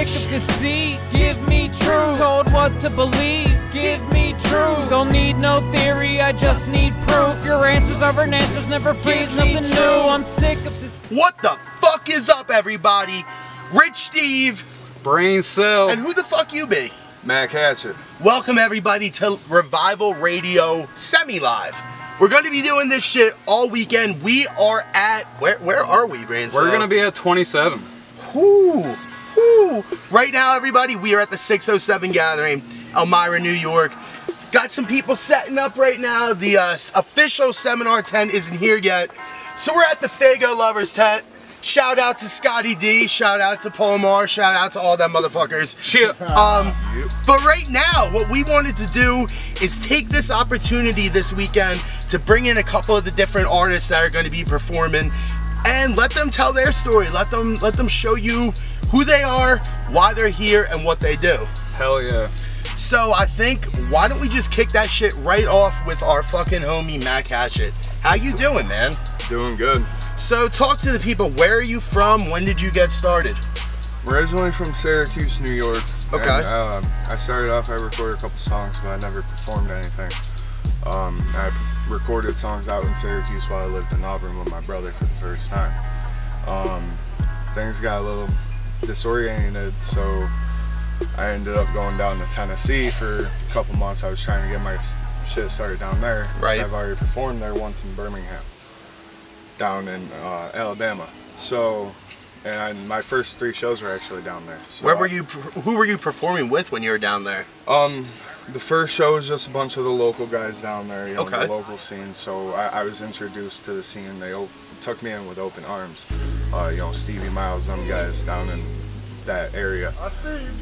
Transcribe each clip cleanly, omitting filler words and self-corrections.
sick of deceit, give me truth. Told what to believe, give me truth. Don't need no theory, I just need proof. Your answers are answers, never freeze, nothing new. I'm sick of this. What the fuck is up, everybody? Rich Steve. Brain Cell. And who the fuck you be? Mac Hatchet. Welcome everybody to Revival Radio Semi-Live. We're going to be doing this shit all weekend. We are at, where are we, Brain Cell? We're going to be at 27. Right now, everybody, we are at the 607 Gathering, Elmira, New York. Got some people setting up right now. The official seminar tent isn't here yet. So we're at the Fago Lovers tent. Shout out to Scotty D, shout out to Palmar, shout out to all them motherfuckers. Shit. But right now, what we wanted to do is take this opportunity this weekend to bring in a couple of the different artists that are going to be performing and let them tell their story. Let them show you who they are, why they're here, and what they do. Hell yeah. So I think, why don't we just kick that shit right off with our fucking homie Mac Hatchet. How you doing, man? Doing good. So talk to the people. Where are you from? When did you get started? Originally from Syracuse, New York. Okay. And, I started off, I recorded a couple songs, but I never performed anything. I recorded songs out in Syracuse while I lived in Auburn with my brother for the first time. Things got a little disoriented, so I ended up going down to Tennessee for a couple months. I was trying to get my shit started down there. Right. I've already performed there once in Birmingham, down in Alabama. So, and my first 3 shows were actually down there. So Where were you? Who were you performing with when you were down there? The first show was just a bunch of the local guys down there, you know, Okay. the local scene. So I was introduced to the scene. They took me in with open arms. You know, Stevie Miles, them guys down in that area.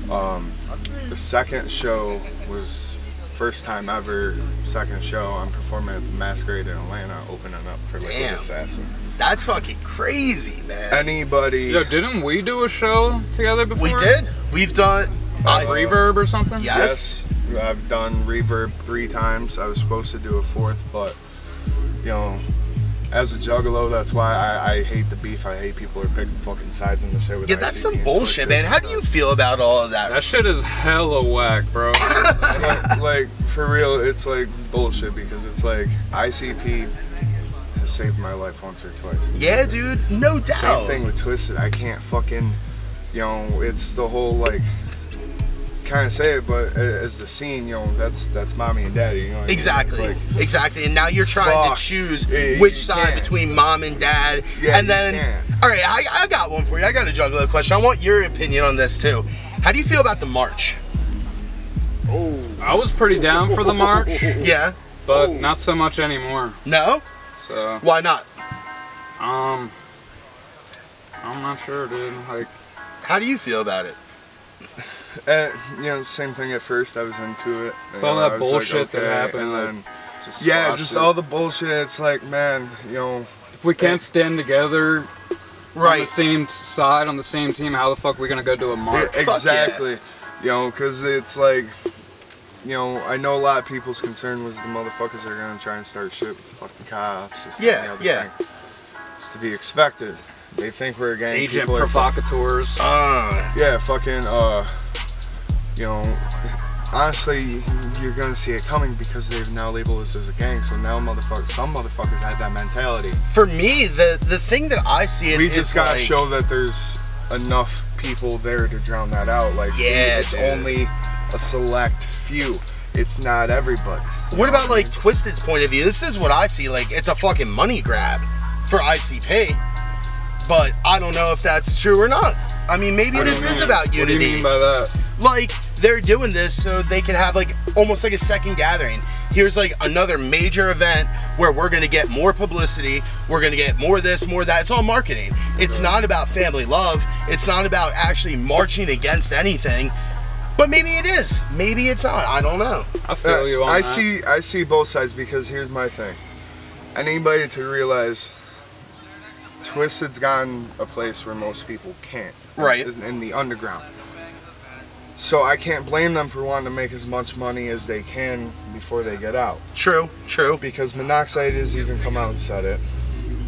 The second show was first time ever. Second show, I'm performing at the Masquerade in Atlanta, opening up for Liquid Damn. Assassin. That's fucking crazy, man. Anybody? Yo, didn't we do a show together before? We did. We've done. Reverb or something? Yes. I've done Reverb 3 times. I was supposed to do a 4th, but you know, as a juggalo, that's why I hate the beef. I hate people who are picking fucking sides in the shit with Yeah, that's ICP some and bullshit, Twisted. man. How do you feel about all of that? That shit is hella whack, bro. like for real, it's like bullshit because it's like ICP has saved my life once or twice. Yeah, dude, no doubt. Same thing with Twisted. I can't fucking, you know, it's the whole like, kind of say it, but as the scene, you know, that's mommy and daddy, you know what I mean? Exactly. It's like, Exactly. And now you're trying Fuck. to choose Yeah, which you side can't. between mom and dad. Yeah, and then, you can't. all right, I got one for you. I got a juggalo question. I want your opinion on this too. How do you feel about the march? I was pretty down for the march, Yeah. but not so much anymore. No? So, Why not? I'm not sure, dude. Like, How do you feel about it? you know, same thing at first. I was into it. with all that bullshit that happened, and like, then just yeah, squashed just it. all the bullshit. It's like, man, you know, If we can't stand together on the Right. same side, on the same team, how the fuck are we gonna go do a march? yeah, exactly. You know, because it's like, you know, I know a lot of people's concern was the motherfuckers are gonna try and start shit with the fucking cops. This, Yeah, and the other yeah. thing. It's to be expected. They think we're a gang. Agent People are provocateurs. yeah, fucking, you know, honestly, you're gonna see it coming because they've now labeled us as a gang. So now some motherfuckers have that mentality. For me, the thing that I see it We is just gotta like, show that there's enough people there to drown that out. Like, Yeah, it's dude. only a select few. It's not everybody. What about like Twisted's point of view? This is what I see. Like, it's a fucking money grab for ICP. But I don't know if that's true or not. I mean, maybe this is about unity. What do you mean by that? Like, they're doing this so they can have like almost like a second gathering. Here's like another major event where we're gonna get more publicity, we're gonna get more this, more that. It's all marketing. It's not about family love. It's not about actually marching against anything. But maybe it is. Maybe it's not. I don't know. I feel you on that. I see both sides because here's my thing. Anybody to realize Twisted's gotten a place where most people can't. Right. Is in the underground. So I can't blame them for wanting to make as much money as they can before they get out. True, true. Because Monoxide has even come out and said it.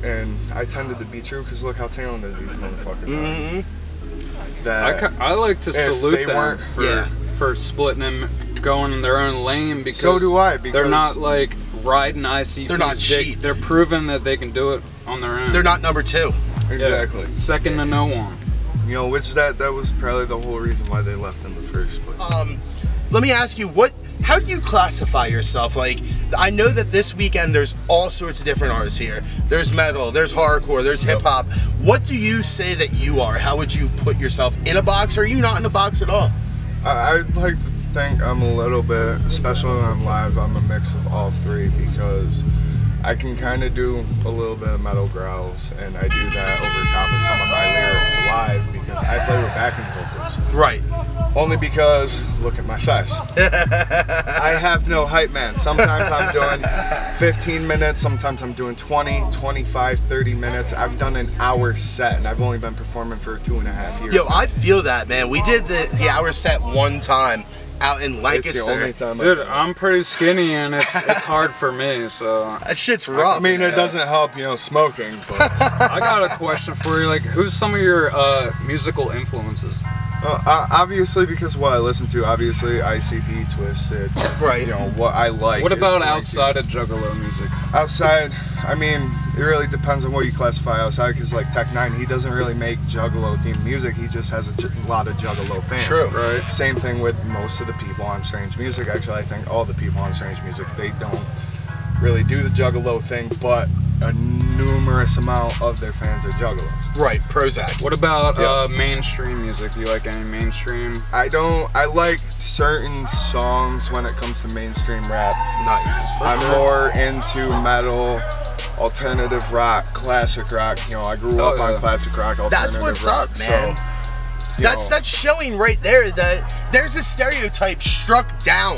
And I tended to be true because look how talented these motherfuckers are. that I like to if salute they them weren't- for splitting and going in their own lane, because So do I, because they're not like riding ICP's They're not dick. cheap. They're proving that they can do it on their own. They're not number 2. exactly. Second to no one. You know, which that was probably the whole reason why they left in the first place. Let me ask you, how do you classify yourself? Like, I know that this weekend there's all sorts of different artists here. There's metal, there's hardcore, there's hip hop. What do you say that you are? How would you put yourself in a box? Or are you not in a box at all? I'd like to think I'm a little bit, especially when I'm live, I'm a mix of all three, because I can kind of do a little bit of metal growls, and I do that over top of some of my lyrics live because I play with backing vocals. Right. Only because, look at my size. I have no hype man. Sometimes I'm doing 15 minutes, sometimes I'm doing 20, 25, 30 minutes. I've done an hour set, and I've only been performing for 2.5 years. Yo, I feel that, man. We did the hour set one time out in Lancaster. It's the only time Dude, I'm pretty skinny and it's hard for me, so. That shit's rough. I mean, it doesn't help, you know, smoking, but... I got a question for you. Like, who's some of your musical influences? Obviously, because what I listen to, obviously, ICP, Twisted, Right. You know, what I like. What is about swanky. outside of Juggalo music? Outside, I mean, it really depends on what you classify outside, because like Tech 9, he doesn't really make Juggalo themed music, he just has a lot of Juggalo fans. True. Right. Same thing with most of the people on Strange Music. Actually, I think all the people on Strange Music, they don't really do the Juggalo thing, but a numerous amount of their fans are Juggalos. Right, Prozac. What about Yeah. mainstream music? Do you like any mainstream? I like certain songs when it comes to mainstream rap. Nice. I'm more into metal, alternative rock, classic rock. You know, I grew up on classic rock, alternative That's what's rock. up, man. So, you know, That's showing right there that there's a stereotype struck down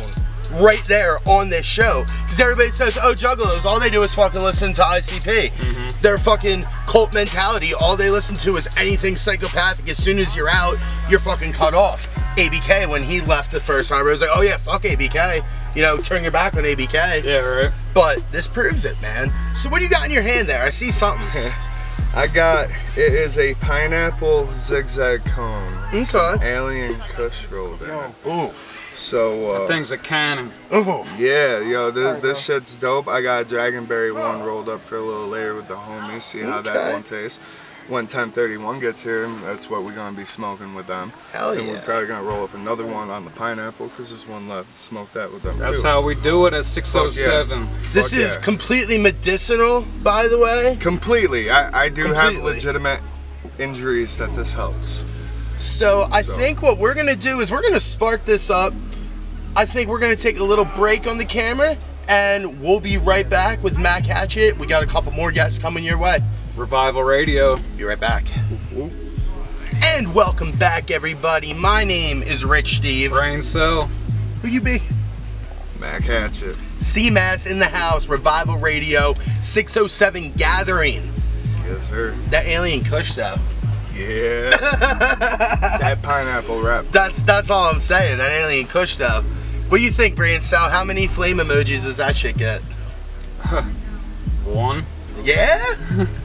right there on this show, because everybody says, oh, Juggalos, all they do is fucking listen to ICP. Their fucking cult mentality, all they listen to is anything psychopathic. As soon as you're out, you're fucking cut off. ABK, when he left the first time, I was like, oh yeah, fuck ABK, you know, turn your back on ABK. Yeah, right. But this proves it, man. So what do you got in your hand there? I see something. it is a pineapple zigzag cone. It's Okay. an alien kush rolled in it. Ooh. So, That thing's a cannon. Ooh. yeah, yo, this shit's dope. I got a Dragonberry one rolled up for a little later with the homies. See how Okay. that one tastes. When 1031 gets here, that's what we're gonna be smoking with them. Hell And yeah. we're probably gonna roll up another one on the pineapple, because there's one left. Smoke that with them That's too. how we do it at 607. This Fuck is yeah. completely medicinal, by the way. Completely. I do have Completely. legitimate injuries that this helps. So I think what we're gonna do is we're gonna spark this up. I think we're gonna take a little break on the camera, and we'll be right back with Mac Hatchet. We got a couple more guests coming your way. Revival Radio. Be right back. And welcome back, everybody. My name is Rich Steve. Brain Cell. Who you be? Mac Hatchet. CMAS in the house. Revival Radio 607 Gathering. Yes, sir. That alien kush though. Yeah. That pineapple wrap. That's all I'm saying. That alien kush though. What do you think, Brain Cell? How many flame emojis does that shit get? One. Yeah?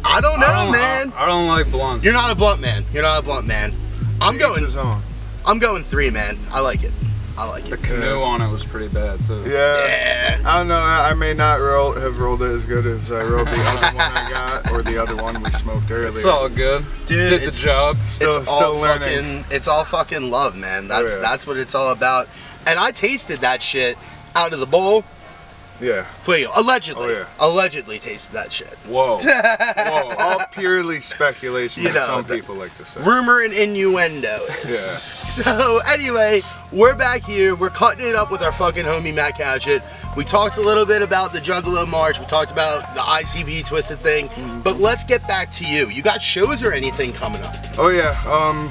I don't know, man. I don't like blunts. You're not a blunt man. You're not a blunt man. I'm Each going his own. 3, man. I like it. I like The it. canoe on it was pretty bad too. Yeah. Yeah. I don't know. I may not have rolled it as good as I rolled the other one I got, or the other one we smoked earlier. It's all good. Dude, Did the it's- job. Still all learning. it's all fucking love, man. That's yeah. that's what it's all about. And I tasted that shit out of the bowl Yeah. for you. Allegedly. Oh, yeah. Allegedly tasted that shit. Whoa. Whoa. All purely speculation, You as know, some the- people like to say. Rumor and innuendo. Yeah. So anyway, we're back here. We're cutting it up with our fucking homie Mac Hatchet. We talked a little bit about the Juggalo March. We talked about the ICB Twisted thing. But let's get back to you. You got shows or anything coming up? Oh yeah.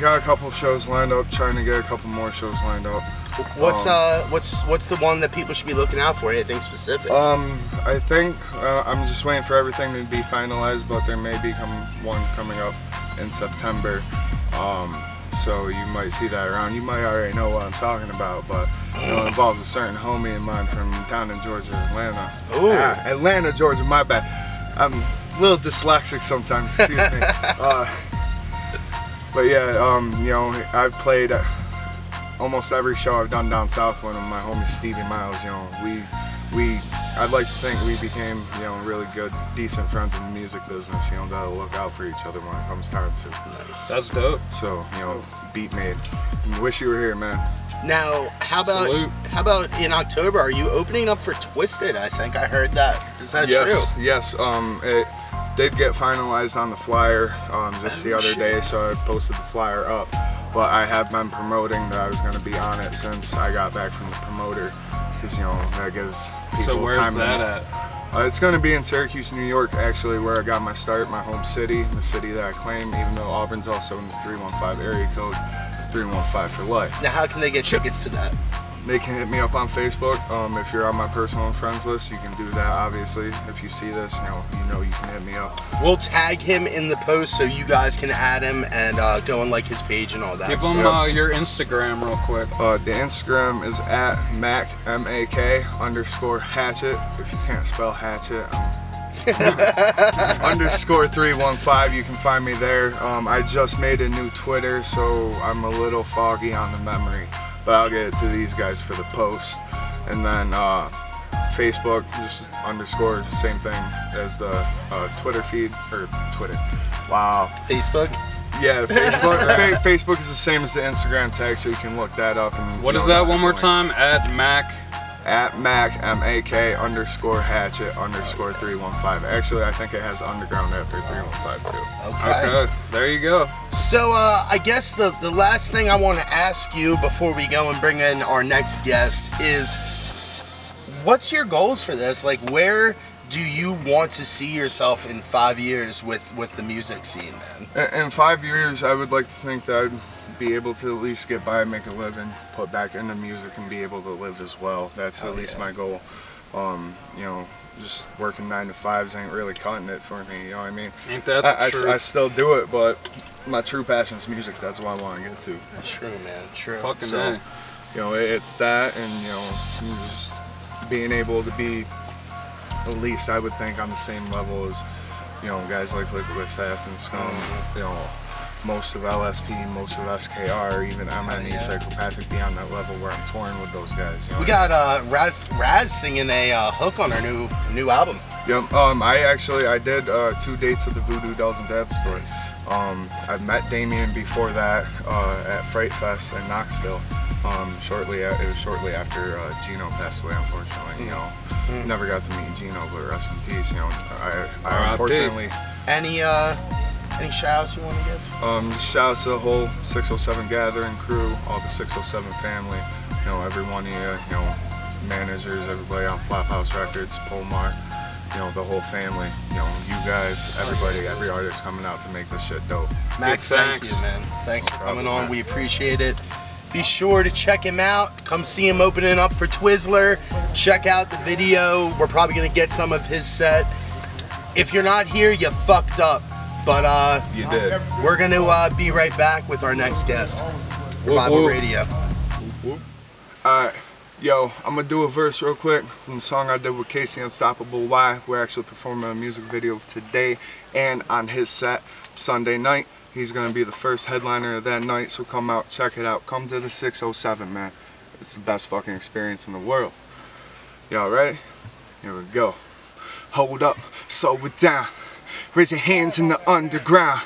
Got a couple shows lined up. Trying to get a couple more shows lined up. What's the one that people should be looking out for? Anything specific? I think I'm just waiting for everything to be finalized, but there may be one coming up in September. So you might see that around. You might already know what I'm talking about, but you know, it involves a certain homie of mine from down in Georgia, Atlanta. Ooh. Atlanta, Georgia. My bad. I'm a little dyslexic sometimes. Excuse me. But yeah, you know, I've played almost every show I've done down south with him. My homie Stevie Miles, you know, I'd like to think we became, you know, really good, decent friends in the music business, you know, that'll look out for each other when it comes time to. Nice. That's dope. So, you know, beat made. Wish you were here, man. Now, how about in October? Are you opening up for Twisted? I think I heard that. Is that true? Yes. It did get finalized on the flyer just the other day, so I posted the flyer up. But I have been promoting that I was going to be on it since I got back from the promoter, because you know that gives people So where's time. that at? It's going to be in Syracuse, New York, actually, where I got my start, my home city, the city that I claim, even though Auburn's also in the 315 area code, 315 for life. Now, how can they get tickets to that? They can hit me up on Facebook. If you're on my personal and friends list, you can do that, obviously. If you see this, you know you can hit me up. We'll tag him in the post so you guys can add him and go and like his page and all that. Give him your Instagram real quick. The Instagram is at @MAC_hatchet. If you can't spell hatchet, _315. You can find me there. I just made a new Twitter, so I'm a little foggy on the memory, but I'll get it to these guys for the post. And then Facebook, just _ same thing as the Twitter feed, or Twitter. Wow. Facebook? Yeah, Facebook. Facebook is the same as the Instagram tag, so you can look that up. And What is that one more time? @MAC. @MAC _hatchet _315. Actually, I think it has underground after 315 too. Okay, there you go. So I guess the last thing I want to ask you before we go and bring in our next guest is, what's your goals for this? Like, where do you want to see yourself in 5 years with the music scene, man? In 5 years, I would like to think that I'd be able to at least get by, make a living, put back into music, and be able to live as well. That's at least my goal. You know, just working 9 to 5s ain't really cutting it for me, you know what I mean? Ain't that true? I still do it, but my true passion is music. That's what I want to get to. True, man. True. Fucking So, A. you know, it's that, and you know, just being able to be, at least I would think, on the same level as, you know, guys like Liquid Assassin, Scum, you know, most of LSP, most of SKR, even MNE, Psychopathic, be on that level where I'm touring with those guys. You know? We got Raz singing a hook on our new album. Yep. I did 2 dates of the Voodoo Dolls and Dabs story. I met Damien before that at Fright Fest in Knoxville. It was shortly after Gino passed away, unfortunately. You know, never got to meet Gino, but rest in peace. You know, I unfortunately. Any shout-outs you want to give? Shout-outs to the whole 607 Gathering crew, all the 607 family, you know, every one of you, you know, managers, everybody on Flophouse Records, Polmar, you know, the whole family, you know, you guys, everybody, every artist coming out to make this shit dope. Mac, thank you, man. Thanks for coming on. We appreciate it. Be sure to check him out. Come see him opening up for Twizzler. Check out the video. We're probably going to get some of his set. If you're not here, you fucked up. But you did. We're going to be right back with our next guest. Revival Radio. Alright, yo, I'm going to do a verse real quick from the song I did with Casey Unstoppable Y. We're actually performing a music video today and on his set Sunday night. He's going to be the first headliner of that night, so come out, check it out. Come to the 607, man. It's the best fucking experience in the world. Y'all ready? Here we go. Hold up, slow it down. Raise your hands in the underground.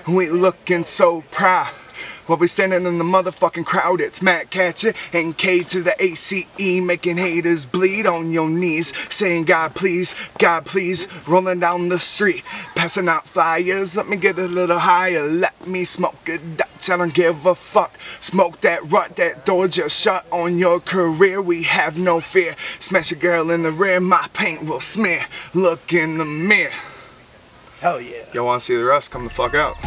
We looking so proud. While we standing in the motherfucking crowd, it's Matt Catcher and K to the ACE, making haters bleed on your knees, saying God please, rolling down the street, passing out flyers, let me get a little higher, let me smoke a Dutch, I don't give a fuck, smoke that rut, that door just shut on your career, we have no fear, smash a girl in the rear, my paint will smear, look in the mirror. Hell yeah. Y'all wanna see the rest? Come the fuck out.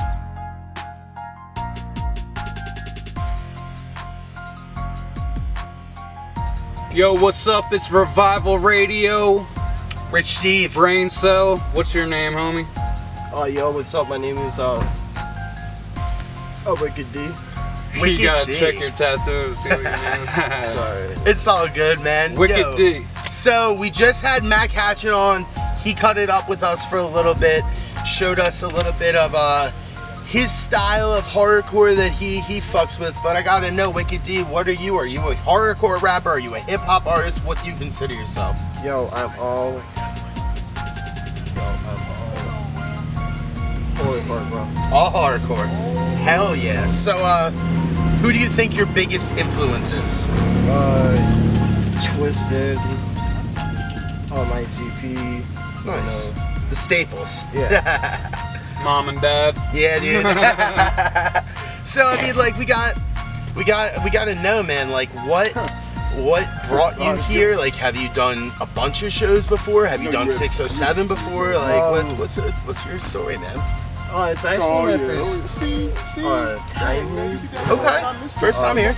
Yo, what's up? It's Revival Radio. Rich Steve. Brain Cell. What's your name, homie? Yo, what's up? My name is Wicked D. Wicked You gotta D. check your tattoos, see what your name is. Sorry. It's all good, man. Wicked Yo. D. So we just had Mac Hatchet on. He cut it up with us for a little bit, showed us a little bit of his style of horrorcore that he fucks with. But I gotta know, Wicked D, what are you? Are you a horrorcore rapper? Are you a hip hop artist? What do you consider yourself? Yo, I'm all horrorcore, bro. All hardcore. Hell yeah. So, who do you think your biggest influence is? Twisted, ICP. Nice. You know. The staples. Yeah. Mom and dad. Yeah, dude. So I mean, like, we got to know, man. Like, what brought you here? Like, have you done a bunch of shows before? Have you done 607 before? Like, what's your story, man? It's actually my first time here. Okay, first time here.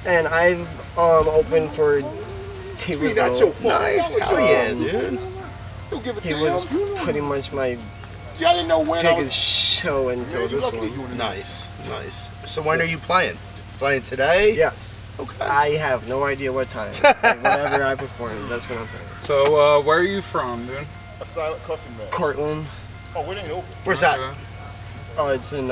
And I've opened for T-Rebel. Nice. Hell yeah, dude. He was pretty much my biggest show until this one. Nice. So when are you playing? Playing today? Yes. Okay. I have no idea what time. Like, whenever I perform, that's when I'm playing. So, where are you from, dude? A silent custom man. Cortland. Oh, we didn't open. Where's that? Okay. It's in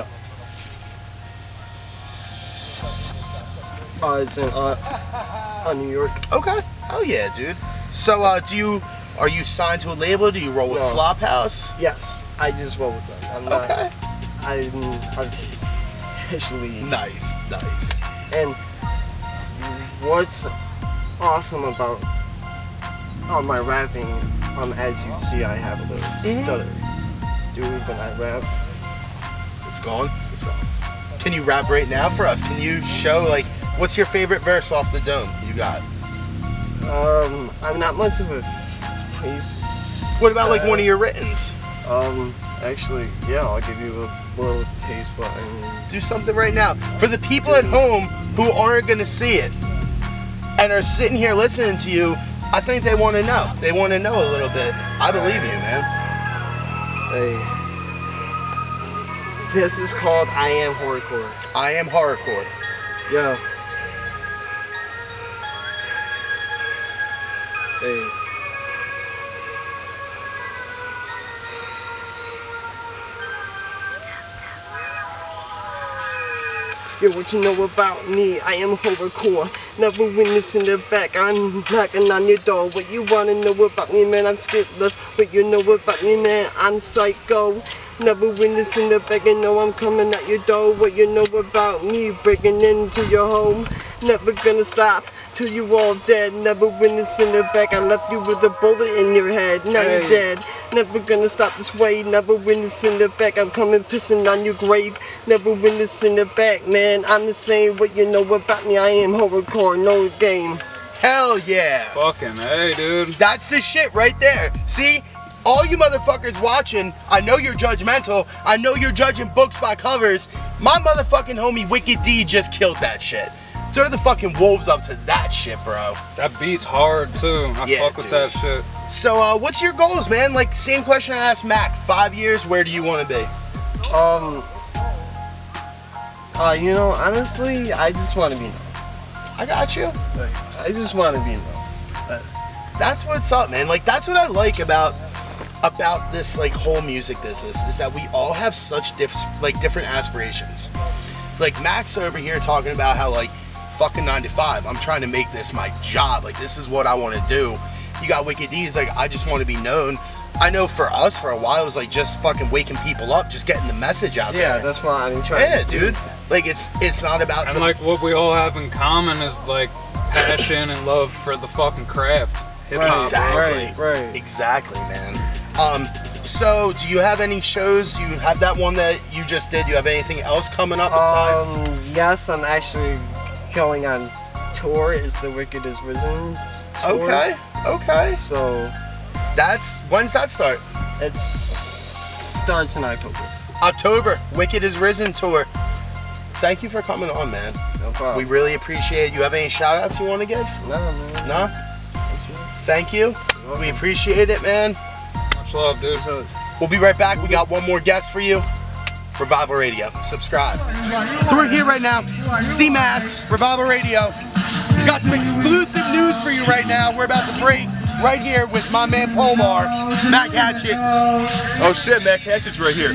New York. Okay. Oh yeah, dude. So are you signed to a label? Do you roll with No. Flophouse? Yes, I just roll with them. I'm not. Okay. I'm officially. Nice. And what's awesome about my rapping, as you see, I have a little stutter. Dude, when I rap, It's gone. Can you rap right now for us? Can you show, like, what's your favorite verse off the dome you got? I'm not much of a face. What about like one of your writtens? Actually, yeah, I'll give you a little taste, but I mean, Do something right now. For the people at home who aren't gonna see it and are sitting here listening to you, I think they want to know. They want to know a little bit. I believe you, man. hey, this is called I Am Horrorcore. I am horrorcore. Yo. Hey. Yo, what you know about me? I am horrorcore. Never witness in the back. I'm knocking on your door. What you wanna know about me, man? I'm spitless. What you know about me, man? I'm psycho. Never witness in the back. You know I'm coming at your door. What you know about me? Breaking into your home. Never gonna stop till you all dead. Never witness in the back. I left you with a bullet in your head. Now you're dead. Never gonna stop this way. Never witness in the back. I'm coming pissing on your grave. Never witness in the back, man. I'm the same. What you know about me? I am horrorcore. No game. Hell yeah. Fucking hey, dude. That's the shit right there. See? All you motherfuckers watching, I know you're judgmental. I know you're judging books by covers. My motherfucking homie Wicked D just killed that shit. Throw the fucking wolves up to that shit, bro. That beat's hard too. I Yeah, fuck with dude. that shit. So, what's your goals, man? Like, same question I asked Mac. 5 years, where do you want to be? You know, honestly, I just want to be known. I got you. I just want to be known. That's what's up, man. Like, that's what I like about this, like, whole music business, is that we all have such different aspirations. Like, Mac's over here talking about how, like, fucking 9 to 5, I'm trying to make this my job. Like, this is what I want to do. You got Wicked D's, like, I just want to be known. I know for us, for a while, it was like just fucking waking people up, just getting the message out there. Yeah, that's what I've been trying Yeah, to do. dude. Like, it's not about And like what we all have in common is like passion and love for the fucking craft. Hip hop. Exactly. Right. Exactly, man. So do you have any shows? You have that one that you just did. Do you have anything else coming up besides? Yes, I'm actually going on tour. It's the Wicked is Risen tour. Okay. So When's that start? it starts in October. October. Wicked is Risen tour. Thank you for coming on, man. No problem. We really appreciate it. You have any shout outs you want to give? No, man. No? Thank you. We appreciate it, man. Much love, dude. So, We'll be right back. We got one more guest for you. Revival Radio. Subscribe. So we're here right now. CMAS, Revival Radio. Got some exclusive news for you right now. We're about to break right here with my man Pomar, Mac Hatchet. Oh shit, Mac Hatchet's right here.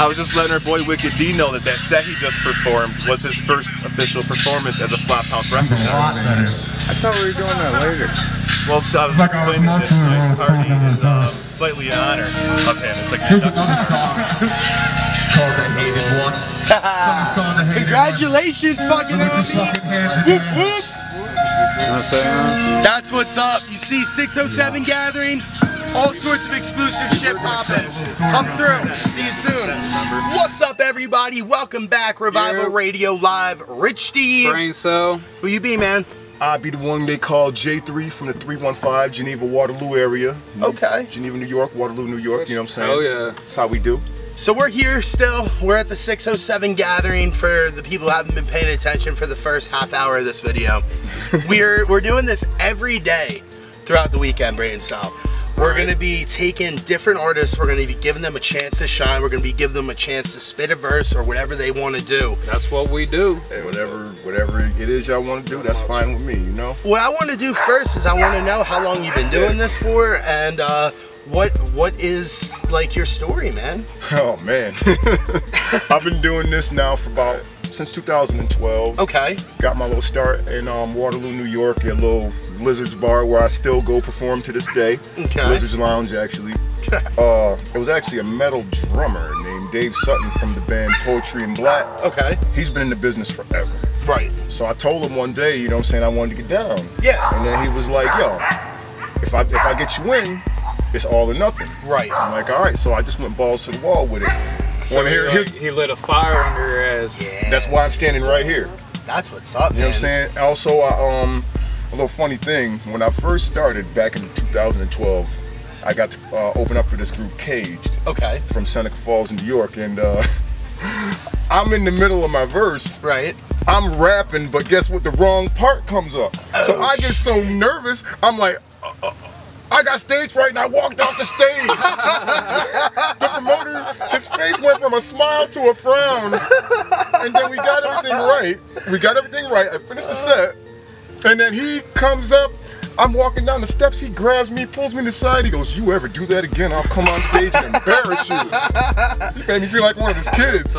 I was just letting our boy Wicked D know that set he just performed was his first official performance as a Flophouse record. I thought we were doing that later. Well, I was explaining that tonight's party is slightly in honor of him. It's like here's another song called The Hated One. Song's called The Hated Congratulations, fucking One. That's what's up. You see 607 gathering, all sorts of exclusive shit popping. Come through. See you soon. What's up, everybody? Welcome back, Revival Radio Live. Rich Steve. Brain Cell. Who you be, man? I be the one they call J3 from the 315 Geneva Waterloo area. Okay. Geneva, New York, Waterloo, New York. You know what I'm saying? Oh yeah. That's how we do. So we're here still. We're at the 607 gathering for the people who haven't been paying attention for the first half hour of this video. We're doing this every day throughout the weekend, Brain Cell. We're going to be taking different artists, we're going to be giving them a chance to shine, we're going to be giving them a chance to spit a verse or whatever they want to do. That's what we do. Hey, whatever it is y'all want to do, that's fine with me, you know? What I want to do first is I want to know how long you've been doing this for, and what is like your story, man? Oh man, I've been doing this now for since 2012. Okay. Got my little start in Waterloo, New York, at a little Lizards bar where I still go perform to this day. Okay. Lizards Lounge, actually. It was actually a metal drummer named Dave Sutton from the band Poetry in Black. Okay. He's been in the business forever. Right. So I told him one day, you know what I'm saying, I wanted to get down. Yeah. And then he was like, yo, if I get you in, it's all or nothing. Right. I'm like, all right, so I just went balls to the wall with it. So he lit a fire under your ass. Yeah. That's why I'm standing right here. That's what's up, man. You know what I'm saying? Also, a little funny thing, when I first started back in 2012, I got to open up for this group Caged. Okay. From Seneca Falls in New York, and I'm in the middle of my verse. Right. I'm rapping, but guess what? The wrong part comes up. So I get so nervous, I'm like, I got stage fright and I walked off the stage. The promoter, his face went from a smile to a frown. And then we got everything right. I finished the set. And then he comes up. I'm walking down the steps, he grabs me, pulls me to the side, he goes, you ever do that again, I'll come on stage and embarrass you. He made me feel like one of his kids.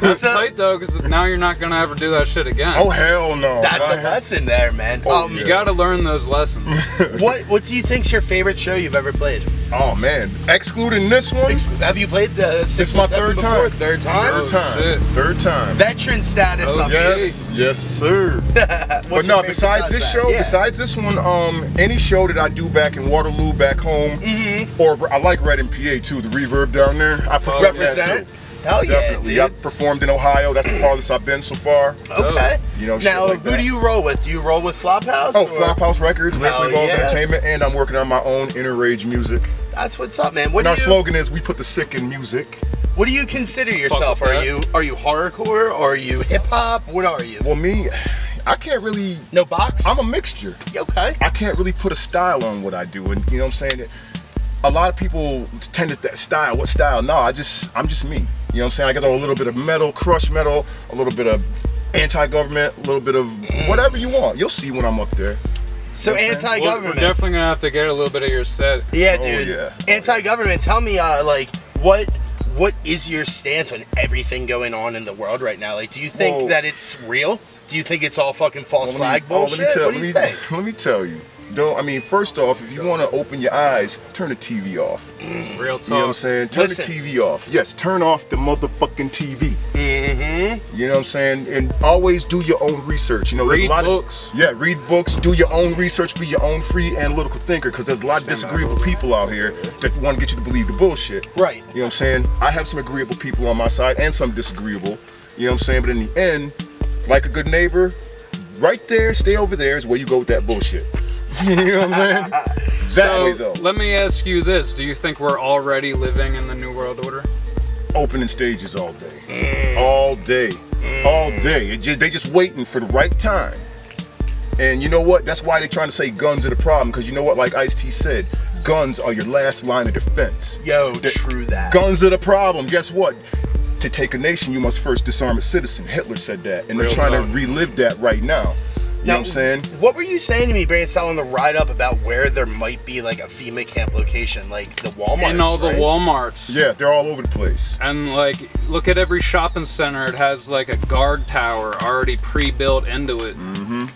That's tight though, because now you're not going to ever do that shit again. Oh hell no. That's a lesson there, man. You got to learn those lessons. What do you think's your favorite show you've ever played? Oh man, excluding this one. Have you played the 617 It's my third before? time. Third time? Oh, shit. Third time. Veteran status Oh, up Yes, sir. But no, besides this show, besides this one, any show that I do back in Waterloo, back home, or I like Red and PA too, the reverb down there. I performed that too. Hell yeah, Definitely. dude. I performed in Ohio. That's the farthest I've been so far. Okay. You know, now, shit like who do you roll with? Do you roll with Flophouse? Oh, Flophouse Records, Hell Revolve yeah. Entertainment, and I'm working on my own Inner Rage music. That's what's up, man. And our slogan is, we put the sick in music. What do you consider yourself? Are you hardcore? Or are you hip hop? What are you? Well, me, I can't really. No box? I'm a mixture. Okay. I can't really put a style on what I do, and you know what I'm saying? A lot of people tend to that style. What style? No, I'm just me. You know what I'm saying? I got a little bit of metal, crush metal, a little bit of anti-government, a little bit of whatever you want. You'll see when I'm up there. So anti-government. We're definitely gonna have to get a little bit of your set. Yeah, dude. Yeah. Anti-government. Tell me, like, what is your stance on everything going on in the world right now? Like, do you think that it's real? Do you think it's all fucking false flag bullshit? What do you think? Let me tell you. First off, if you want to open your eyes, turn the TV off. Real talk. You know what I'm saying? Turn the TV off. Yes, turn off the motherfucking TV. You know what I'm saying? And always do your own research. You know, there's Read a lot books. Read books. Do your own research. Be your own free analytical thinker. Because there's a lot of disagreeable people out here that want to get you to believe the bullshit. Right. You know what I'm saying? I have some agreeable people on my side and some disagreeable. You know what I'm saying? But in the end, like a good neighbor, right there, stay over there is where you go with that bullshit. You know what I'm saying? That way though. Let me ask you this. Do you think we're already living in the New World Order? Opening stages all day. All day. All day. They just waiting for the right time. And you know what? That's why they're trying to say guns are the problem. Because you know what? Like Ice-T said, guns are your last line of defense. Yo, true that. Guns are the problem. Guess what? To take a nation, you must first disarm a citizen. Hitler said that. And they're trying to relive that right now. You know what I'm saying? What were you saying to me, Brain Cell, on the ride up about where there might be like a FEMA camp location, like the Walmarts? In all the right? Walmarts. Yeah, they're all over the place. And like, look at every shopping center. It has like a guard tower already pre-built into it. Mm-hmm.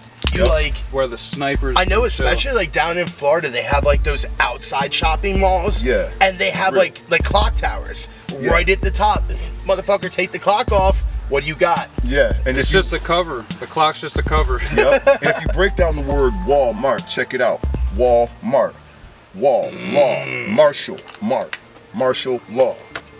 Like where the snipers. I know, especially like down in Florida, they have like those outside shopping malls. Yeah. And they have like clock towers right at the top. Motherfucker, take the clock off. What do you got? Yeah, and it's just a cover. The clock's just a cover. Yep. And if you break down the word Walmart, check it out. Walmart. Wall, law, martial, mark, martial law.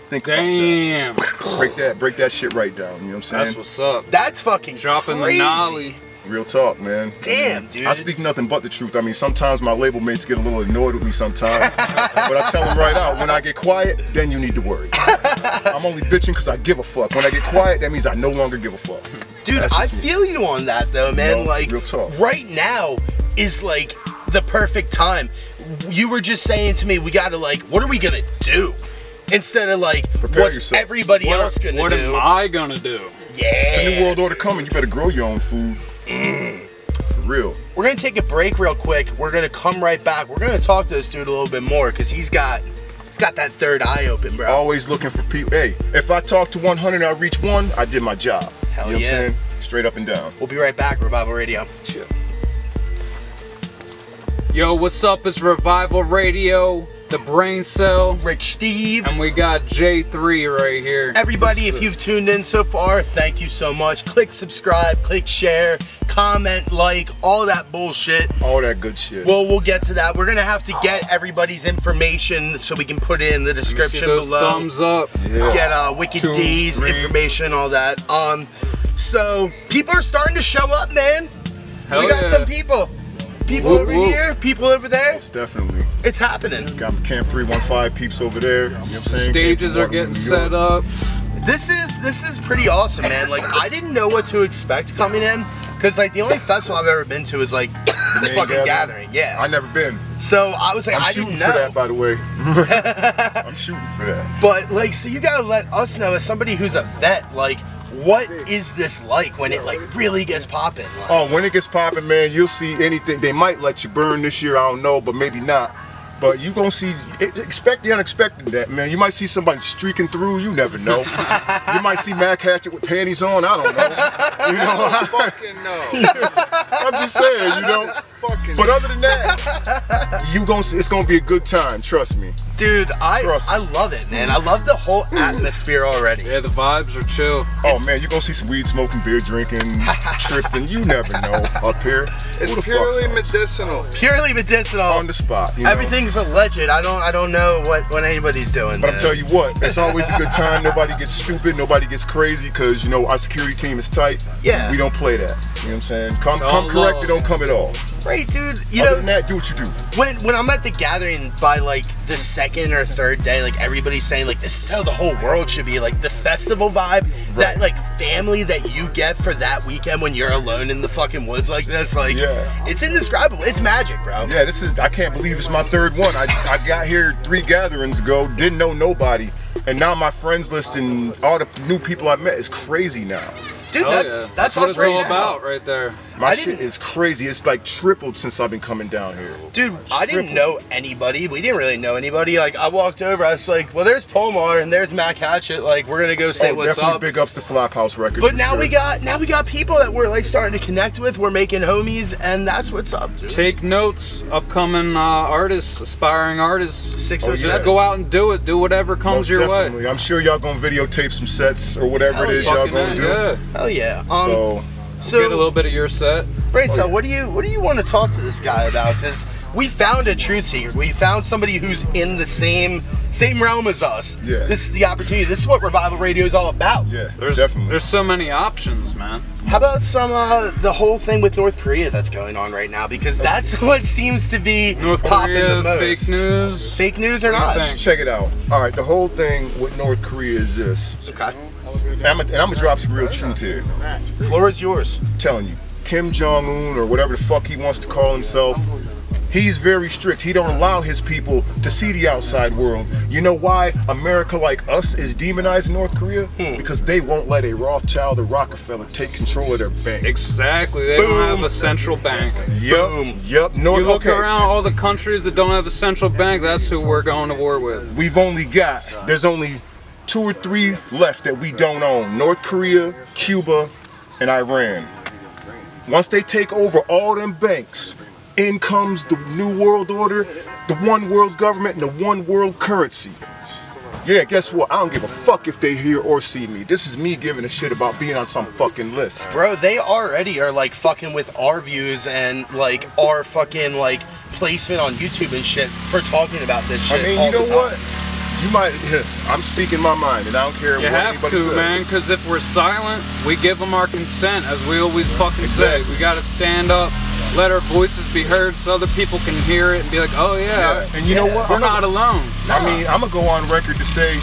Think Damn. about that. Break that shit right down. You know what I'm saying? That's what's up. That's fucking dropping crazy. the nollie. Real talk, man. Damn, dude. I speak nothing but the truth. I mean, sometimes my label mates get a little annoyed with me sometimes. But I tell them right out, when I get quiet, then you need to worry. I'm only bitching because I give a fuck. When I get quiet, that means I no longer give a fuck. Dude, I feel you on that though, man. Like, real talk. Right now is like the perfect time. You were just saying to me, we gotta like, what are we gonna do? Instead of like, what's everybody else gonna do? What am I gonna do? Yeah. It's a new world order coming. You better grow your own food. For real. We're gonna take a break real quick. We're gonna come right back. We're gonna talk to this dude a little bit more because he's got that third eye open, bro. Always looking for people. Hey, if I talk to 100 and I reach 1, I did my job. Hell you know yeah. what I'm saying? Straight up and down. We'll be right back. Revival Radio. Chill. Yo, what's up? It's Revival Radio, the Brain Cell, Rich Steve, and we got J3 right here. Everybody, if you've tuned in so far, thank you so much. Click subscribe, click share, comment, like, all that bullshit. All that good shit. Well, we'll get to that. We're gonna have to get everybody's information so we can put it in the description below. Thumbs up. Yeah. Get Wicked D's information, all that. So people are starting to show up, man. Hell we got some people. People over here, people over there. Most definitely. It's happening. Got Camp 315 peeps over there. You know what I'm saying? Stages are getting set up. This is pretty awesome, man. Like, I didn't know what to expect coming in, because like the only festival I've ever been to is like the fucking gathering. Yeah. I never been. So I was like, I'm I shooting didn't know. for that, by the way. I'm shooting for that. But like, so you gotta let us know, as somebody who's a vet, like, what is this like when it like really gets popping? Like, Oh, when it gets popping, man, you'll see anything. They might let you burn this year, I don't know, but maybe not. But you gonna see, expect the unexpected, that man. You might see somebody streaking through, you never know. You might see Mac Hatchet with panties on, I don't know. You know, Fucking no. I'm just saying, you know. But other than that, it's gonna be a good time, trust me. dude, I love it, man. I love the whole atmosphere already. Yeah, the vibes are chill. Oh man, you're gonna see some weed smoking, beer drinking, tripping, you never know up here. It's purely medicinal. Purely medicinal. On the spot. You know? Everything's alleged. I don't know what anybody's doing. But I'm telling you what, it's always a good time. Nobody gets stupid, nobody gets crazy, because you know our security team is tight. Yeah. We don't play that. You know what I'm saying? Come correct or don't come at all. Right, dude. You Other know, than that, do what you do. when I'm at the gathering, by like the second or third day, like everybody's saying like this is how the whole world should be. Like the festival vibe, that like family that you get for that weekend when you're alone in the fucking woods like this, like it's indescribable. It's magic, bro. Yeah, I can't believe it's my third one. I got here 3 gatherings ago, didn't know nobody, and now my friends list and all the new people I met is crazy now. Dude, that's what it's all about right there. My shit is crazy. It's like tripled since I've been coming down here. Dude, I didn't know anybody. We didn't really know anybody. Like, I walked over, I was like, well, there's Pomar and there's Mac Hatchet. Like, we're gonna go say what's definitely up. Big ups to Flophouse Records. But now we got people that we're like starting to connect with. We're making homies, and that's what's up, dude. Take notes, upcoming artists, aspiring artists. 607. Just go out and do it. Do whatever comes your way. I'm sure y'all gonna videotape some sets or whatever it is y'all gonna do. Yeah. Hell yeah. So get a little bit of your set. Brain Cell, what do you want to talk to this guy about? Because we found a truth seeker. We found somebody who's in the same realm as us. Yeah. This is the opportunity. This is what Revival Radio is all about. Yeah, definitely. There's so many options, man. How about the whole thing with North Korea that's going on right now? Because that's what seems to be popping the most. Fake news. Fake news or not? Check it out. All right, the whole thing with North Korea is this. Okay. And I'm gonna drop some real truth here. Floor is yours. I'm telling you, Kim Jong-un or whatever the fuck he wants to call himself, He's very strict. He don't allow his people to see the outside world. You know why America like us is demonizing North Korea? Because they won't let a Rothschild or Rockefeller take control of their bank. Exactly. They don't have a central bank. Yup. You look around all the countries that don't have a central bank, that's who we're going to war with. There's only 2 or 3 left that we don't own. North Korea, Cuba, and Iran. Once they take over all them banks, in comes the new world order, the one world government, and the one world currency. Yeah, guess what? I don't give a fuck if they hear or see me. This is me giving a shit about being on some fucking list. Bro, they already are like fucking with our views and like our fucking like placement on YouTube and shit for talking about this shit. I mean, you know what? You might, I'm speaking my mind, and I don't care what anybody says. You have to, man, because if we're silent, we give them our consent, as we always fucking say. We gotta stand up, let our voices be heard so other people can hear it and be like, oh yeah, and you know what? We're not alone. I mean, I'm gonna go on record to say,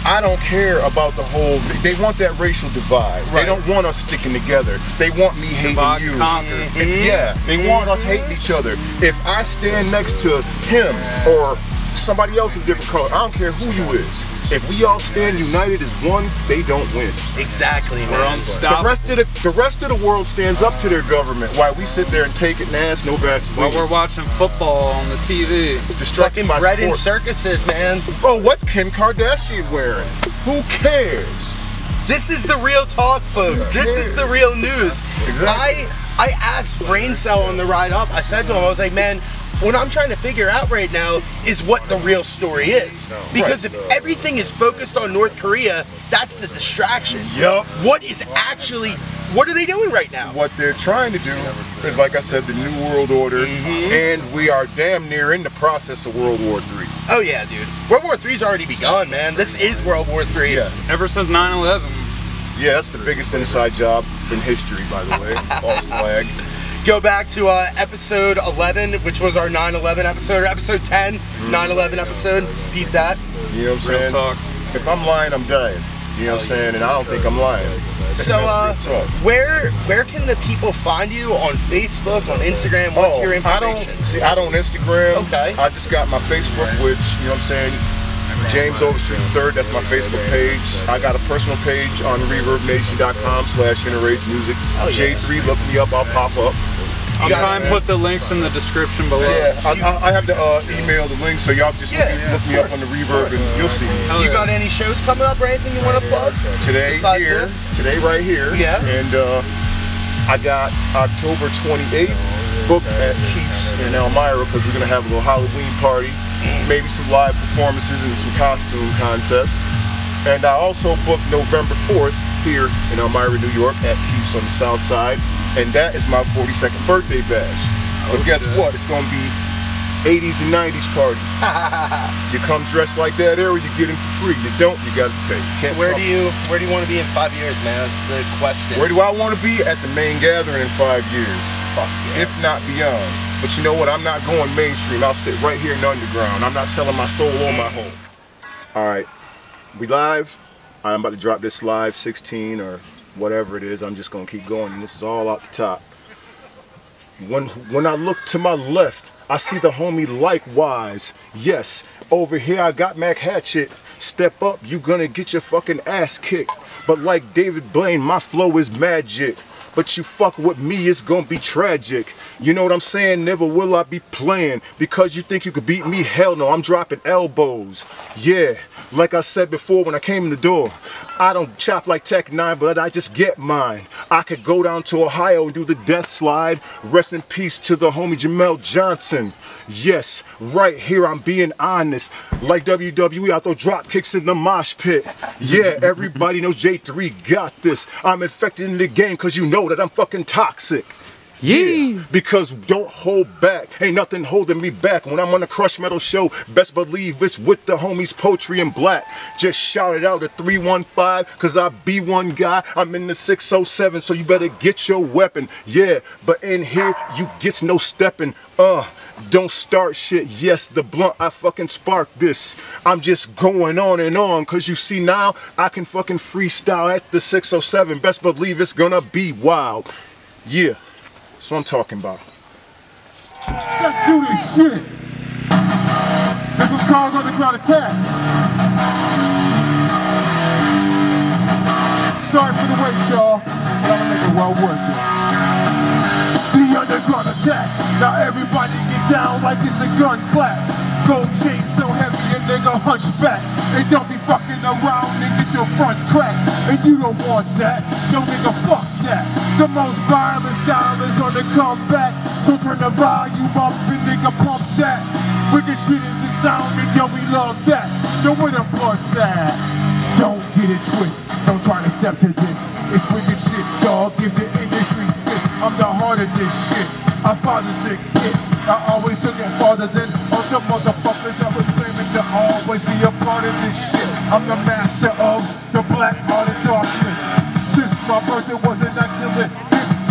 I don't care about the whole, they want that racial divide. Right. They don't want us sticking together. They want me hating you. Yeah, they want us hating each other. If I stand next to him or somebody else of different color, I don't care who you is. If we all stand united as one, they don't win. Exactly, man. We're unstoppable. The rest of the world stands up to their government while we sit there and take it and ask no Vaseline. While we're watching football on the TV. Distracting my bread sports. in circuses, man. Oh, what's Kim Kardashian wearing? Who cares? This is the real talk, folks. This is the real news. Exactly. I asked Brain Cell on the ride up, I said to him, I was like, man, what I'm trying to figure out right now is what the real story is. Because if everything is focused on North Korea, that's the distraction. Yup. What are they doing right now? What they're trying to do is, like I said, the New World Order, and we are damn near in the process of World War III. Oh yeah, dude. World War III's already begun, man. This is World War III. Yes. Ever since 9/11. Yeah, that's the biggest inside job in history, by the way. False flag. Go back to episode 11, which was our 9/11 episode, or episode 10, 9/11 episode. Beat that. You know what I'm saying? Talk. If I'm lying, I'm dying. You know what I'm saying? And I don't think I'm lying. So, where can the people find you on Facebook, on Instagram? What's your information? I don't Instagram. Okay. I just got my Facebook, which, you know what I'm saying, James Overstreet III, that's my Facebook page. I got a personal page on ReverbNation.com/InnerRageMusic. J3, look me up, I'll pop up. I'll try and put the links in the description below. Yeah, I have to email the link, so y'all just look me up on the Reverb and you'll see me. You got any shows coming up or anything you want to plug? Today right here. Yeah. And I got October 28th booked at Keith's in Elmira because we're going to have a little Halloween party, maybe some live performances and some costume contests. And I also booked November 4th here in Elmira, New York at Keith's on the south side. And that is my 42nd birthday bash. But guess what? It's gonna be 80s and 90s party. You come dressed like that era, you get in for free. You don't, you gotta pay. So where do you want to be in 5 years, man? That's the question. Where do I want to be? At the main gathering in 5 years. Fuck yeah. If not beyond. But you know what? I'm not going mainstream. I'll sit right here in the underground. I'm not selling my soul or my home. Alright, we live. I'm about to drop this live 16 or whatever it is. I'm just gonna keep going, and this is all out the top. When I look to my left, I see the homie likewise. Yes, over here I got Mac Hatchet. Step up, you gonna get your fucking ass kicked. But like David Blaine, my flow is magic. But you fuck with me, it's gonna be tragic. You know what I'm saying? Never will I be playing. Because you think you could beat me? Hell no, I'm dropping elbows. Yeah, like I said before when I came in the door, I don't chop like Tech 9, but I just get mine. I could go down to Ohio and do the death slide. Rest in peace to the homie Jamel Johnson. Yes, right here I'm being honest. Like WWE, I throw drop kicks in the mosh pit. Yeah, everybody knows J3 got this. I'm infected in the game cause you know that I'm fucking toxic. Yeah, because don't hold back. Ain't nothing holding me back. When I'm on a Crush Metal show, best believe it's with the homies Poetry and Black. Just shout it out at 315, cause I be one guy. I'm in the 607, so you better get your weapon. Yeah, but in here, you gets no stepping. Don't start shit. Yes, the blunt, I fucking sparked this. I'm just going on, cause you see now, I can fucking freestyle at the 607. Best believe it's gonna be wild. Yeah. That's what I'm talking about. Let's do this shit. This was called Underground Attacks. Sorry for the wait, y'all, but I'm gonna make it well worth it. The Underground Attacks. Now everybody get down like it's a gun clap. Gold chain so heavy a nigga hunchback. And don't be fucking around and get your fronts cracked. And you don't want that. Yo nigga, fuck that. The most violent style is on the comeback. So turn the volume up and nigga pump that. Wicked shit is the sound and yo we love that. Yo where the blood's at? Don't get it twisted. Don't try to step to this. It's wicked shit, dog. Give the industry this. I'm the heart of this shit. I father sick bitch. I always took it farther than other motherfuckers that was claiming to always be a part of this shit. I'm the master of the black art of darkness. Since my birth it was an accident.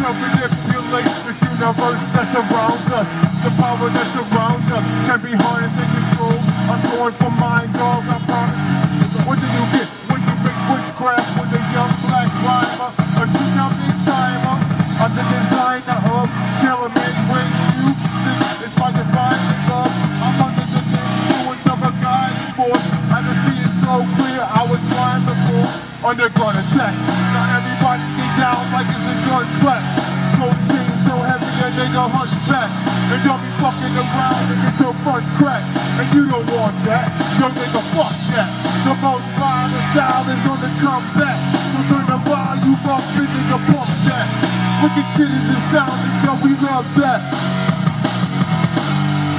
To manipulate this universe that surrounds us. The power that surrounds us can be harnessed and controlled. I'm going for mine, dog. I promise. What do you get when you mix witchcraft with a young black rhymer? A 2,000 timer. I'm the designer of tailor-made range music. It's my defining love. I'm under the influence of a guiding force. I can see it so clear. I was blind before. Underground Attacks. Now everybody get down like it's a gun clap. Gold chain so heavy a nigga hunchback. And don't be fucking around and get your first crack. And you don't want that. Yo nigga, fuck that. The most violent style is on the comeback. So turn the volume up and nigga pump that. Wicked shit is the sound and yo we love that.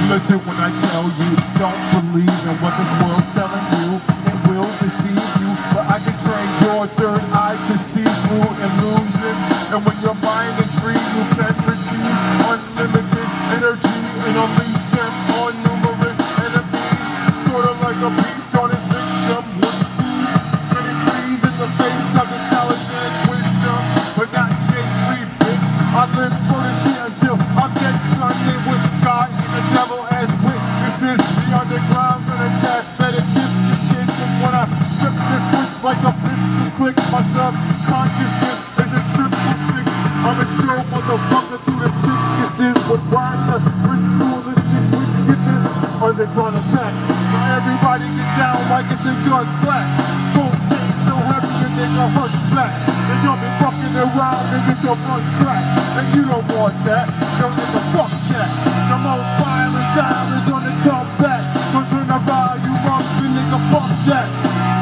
Listen when I tell you, don't believe in what this world's selling you. It will deceive you, but I can train your third eye to see through illusions. And when your mind is free, you can receive unlimited energy and unleash them on numerous enemies. Sort of like a beast on his victim with these many fleas in the face of his knowledge and wisdom. But not J3, bitch. I live for this shit until I'm dead Sunday with God and the devil as witnesses. The underground's an attack, better kiss your kids. And when I flip this switch like a pistol click, my subconsciousness is a triple six. I'm a show motherfuckers who the sickest is with wireless ritualistic wickedness. Underground Attacks. Now everybody get down like it's a gun clap. Gold chain so heavy a nigga hunchback. And don't be fucking around and get your fronts cracked. And you don't want that. Yo nigga, fuck that. The most violent style is on the comeback. So turn the volume up and nigga fuck that.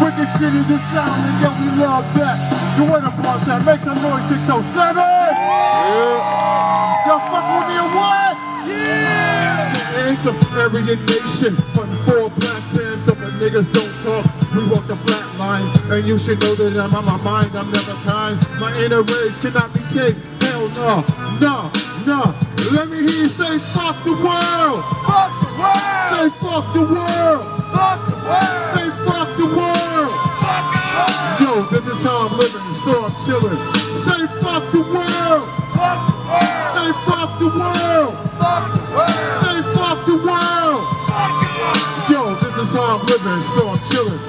Wicked shit is the sound and yo we love that. You wanna bust that? Make some noise 607! Y'all fucking with me or what? Yeah! Anthem, Aryan Nation, hunting for a Black Panther, but niggas don't talk. We walk the flat line, and you should know that I'm on my mind. I'm never kind. My inner rage cannot be changed. Hell no, no, no. Let me hear you say fuck the world. Fuck the world. Say fuck the world. Fuck the world. Say fuck the world. Fuck the world. Yo, this is how I'm living, so I'm chilling. Say fuck the world. Fuck the world. Say fuck the world. Fuck the world. Say fuck the world. Fuck the world. Yo, this is how I'm living, so I'm chilling.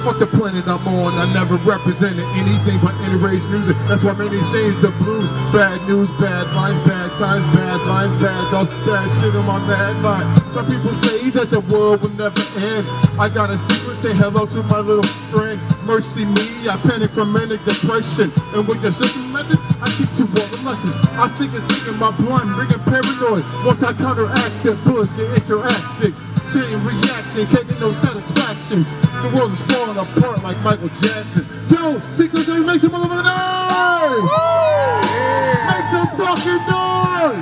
Fuck the planet I'm on, I never represented anything but enraged music. That's why many say it's the blues. Bad news, bad lines, bad times, bad lines, bad thoughts, bad shit on my mad mind. Some people say that the world will never end. I got a secret, say hello to my little friend. Mercy me, I panic from manic depression. And with your system method, I teach you all a lesson. I stick and stick in my blunt, bringing paranoid. Once I counteract that, bullets get interacted. Chain reaction, can't get no satisfaction. The world is falling apart like Michael Jackson. Yo, 607, make some motherfucking noise! Make some fucking noise!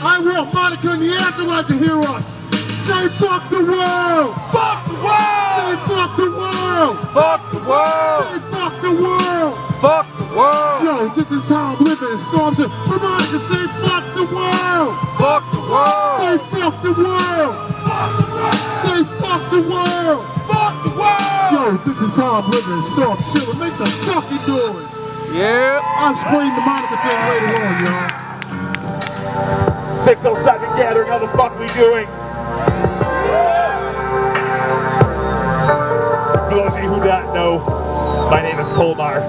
I want Monica in the afterlife to hear us. Say fuck the world! Fuck the world! Say fuck the world! Fuck the world! Say fuck the world! Fuck the world! Yo, this is how I'm living. So I'm just, for Monica, say fuck the world! Fuck the world! Say fuck the world! Fuck the world! Say fuck the world! Fuck the world! Yo, this is how I'm living, so I'm chilling. Make some fucking noise! Yeah! I'll explain the Monica thing later on, y'all. 607 gathering, how the fuck we doing? For those of you who don't know, my name is Colmar.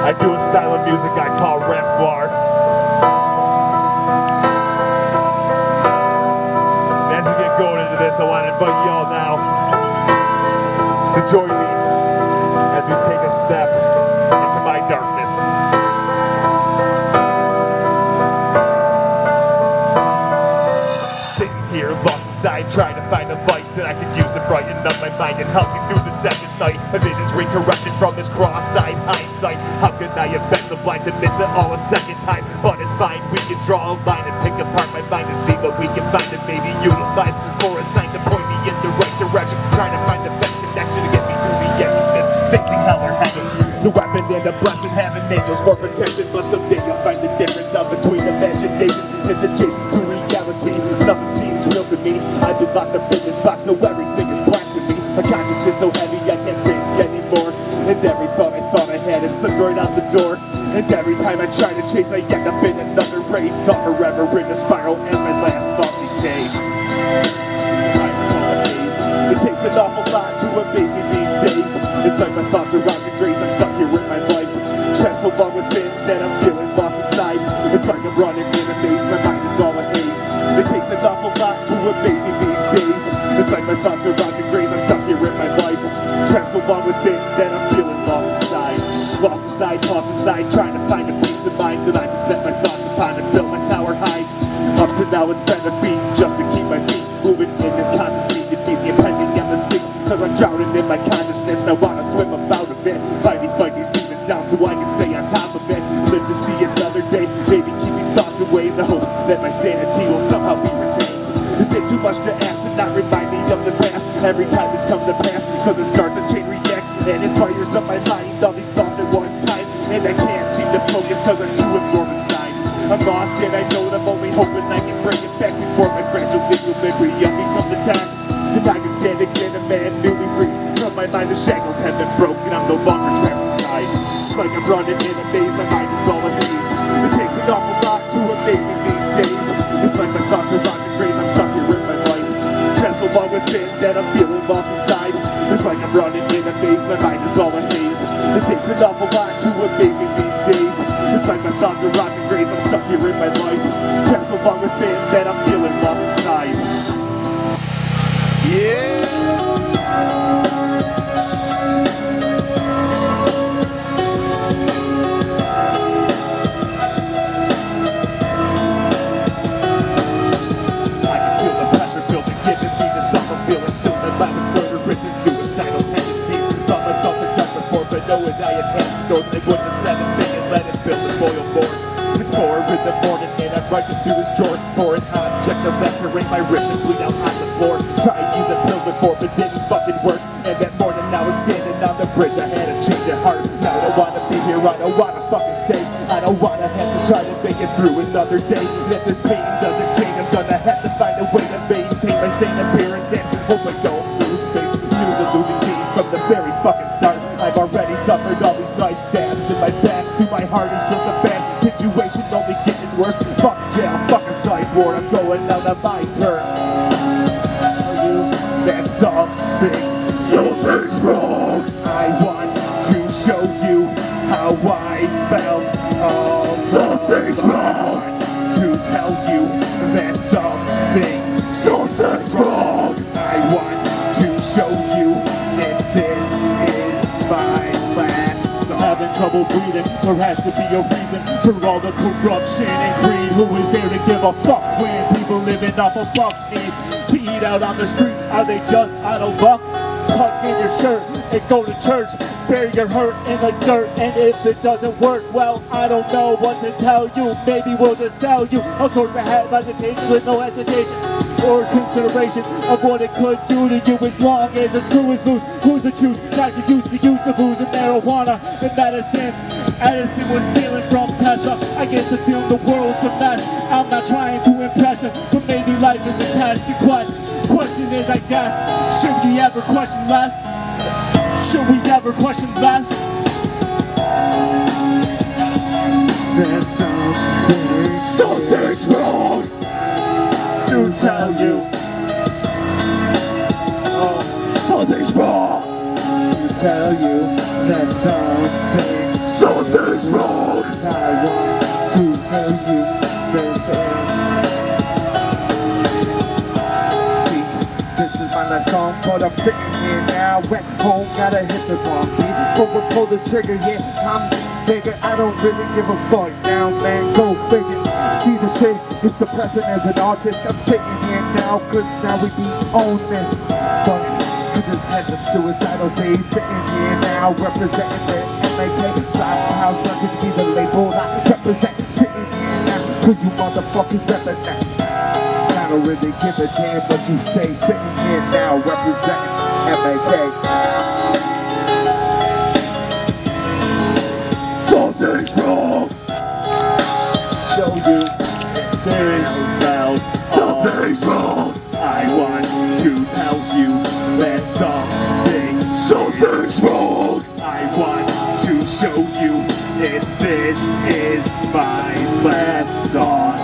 I do a style of music I call rap noir. join me as we take a step into my darkness. Sitting here, lost inside, trying to find a light that I could use to brighten up my mind and help you through the second night. My vision's recorrected from this cross-eyed hindsight. How could I have been so blind to miss it all a second time? But it's fine, we can draw a line and pick apart my mind to see what we can find and maybe utilize for a sign to point me in the right direction. Trying to find the best connection to get me through the end of this, facing hell or heaven. It's a weapon and a blessing, having angels for protection. But someday you'll find the difference out between imagination and adjacent to reality. Nothing seems real to me. I've been locked up in this box, so everything is black to me. My conscience is so heavy I can't think anymore. And every thought I had is slipped right out the door. And every time I try to chase, I end up in another race, caught forever in a spiral as my last thought decays. It takes an awful lot to amaze me these days. It's like my thoughts are out to grace. I'm stuck here with my life, trapped so long within that I'm feeling lost inside. It's like I'm running in a maze, my mind is all a haze. It takes an awful lot to amaze me these days. It's like my thoughts are out to grace. I'm stuck here in my life, trapped so long within that I'm feeling lost inside. Lost inside, tossed aside, trying to find a peace of mind that I can set my thoughts upon and build my tower high. Up to now it's been a feat just to keep my feet moving in the constant speed, defeat the impending endless sleep. Cause I'm drowning in my consciousness, and I wanna swim about a bit, fight these demons down so I can stay on top of it. Live to see another day, maybe keep these thoughts away in the hopes that my sanity will somehow be retained. Is it too much to ask to not remind me of the past every time this comes to pass? Cause it starts a chain react and it fires up my mind, all these thoughts at one time. And I can't seem to focus cause I'm too absorbed inside. I'm lost and I know that I'm only hoping I can bring it back before my fragile equilibrium becomes attacked. And I can stand again, a man newly free from my mind. The shackles have been broken, I'm no longer trapped inside. It's like I'm running in a maze, my mind is all a haze. It takes an awful lot to amaze me these days. It's like my thoughts are rock and graze, I'm stuck here in my life, trapped so long within that I'm feeling lost inside. It's like I'm running in a maze, my mind is all a haze. It takes an awful lot to amaze me these days. It's like my thoughts are rock and graze, I'm stuck here in my life, trapped so long within that I'm feeling lost inside. Yeah. Suicidal tendencies. Thought my thoughts are done before, but know it I had hands stored. They wouldn't have said a thing and let it build and boil more. It's 4 in the morning and I'm rifling through this drawer for an object to lacerate my wrist and bleed out on the floor. Tried using pills before, but didn't fucking work. And that morning I was standing on the bridge, I had a change of heart. Now I don't wanna be here, I don't wanna fucking stay. I don't wanna have to try to make it through another day. And if this pain doesn't change, I'm gonna have to find a way to maintain my sane appearance and hope I don't lose face. Use a losing game from the very fucking start. I've already suffered all these knife stabs in my back. To my heart is just a bad situation, only getting worse. Fuck jail, fuck a sideboard, I'm going out on my turn. Tell you that something's wrong. I want to show you how I felt. Something's wrong. I want to tell you that something's wrong. I want to show you if this is my last song. Having trouble breathing, there has to be a reason for all the corruption and greed. Who is there to give a fuck when people living off of fuck need? To eat out on the streets, are they just out of luck? Tuck in your shirt and go to church, bury your hurt in the dirt. And if it doesn't work, well, I don't know what to tell you. Maybe we'll just sell you all sorts of hesitation with no hesitation or consideration of what it could do to you. As long as the screw is loose, who's the juice? Doctors used to use the booze and marijuana and medicine. Edison was stealing from Tesla. I guess to feel the world's a mess. I'm not trying to impress you, but maybe life is a test. The question is, I guess, should we ever question less? Should we ever question less? There's something's wrong to tell you. Oh, something's wrong to tell you that something's wrong. I want to tell you this. See, this is my last song. but I'm sitting here now at home, gotta hit the wrong beat. Pull the trigger, yeah, I'm nigga, I don't really give a fuck now, man, go figure. See the shit, it's depressing as an artist. I'm sitting here now, cause now we be on this. But I just had some suicidal days, sitting here now, representing the MAK. House Records be the label I represent. Sitting here now, cause you motherfuckers at the net. I don't really give a damn what you say. Sitting here now, representing MAK. Something's wrong. Show you there is bells. Something's wrong. I want to tell you that something's wrong. I want to show you that this is my last song.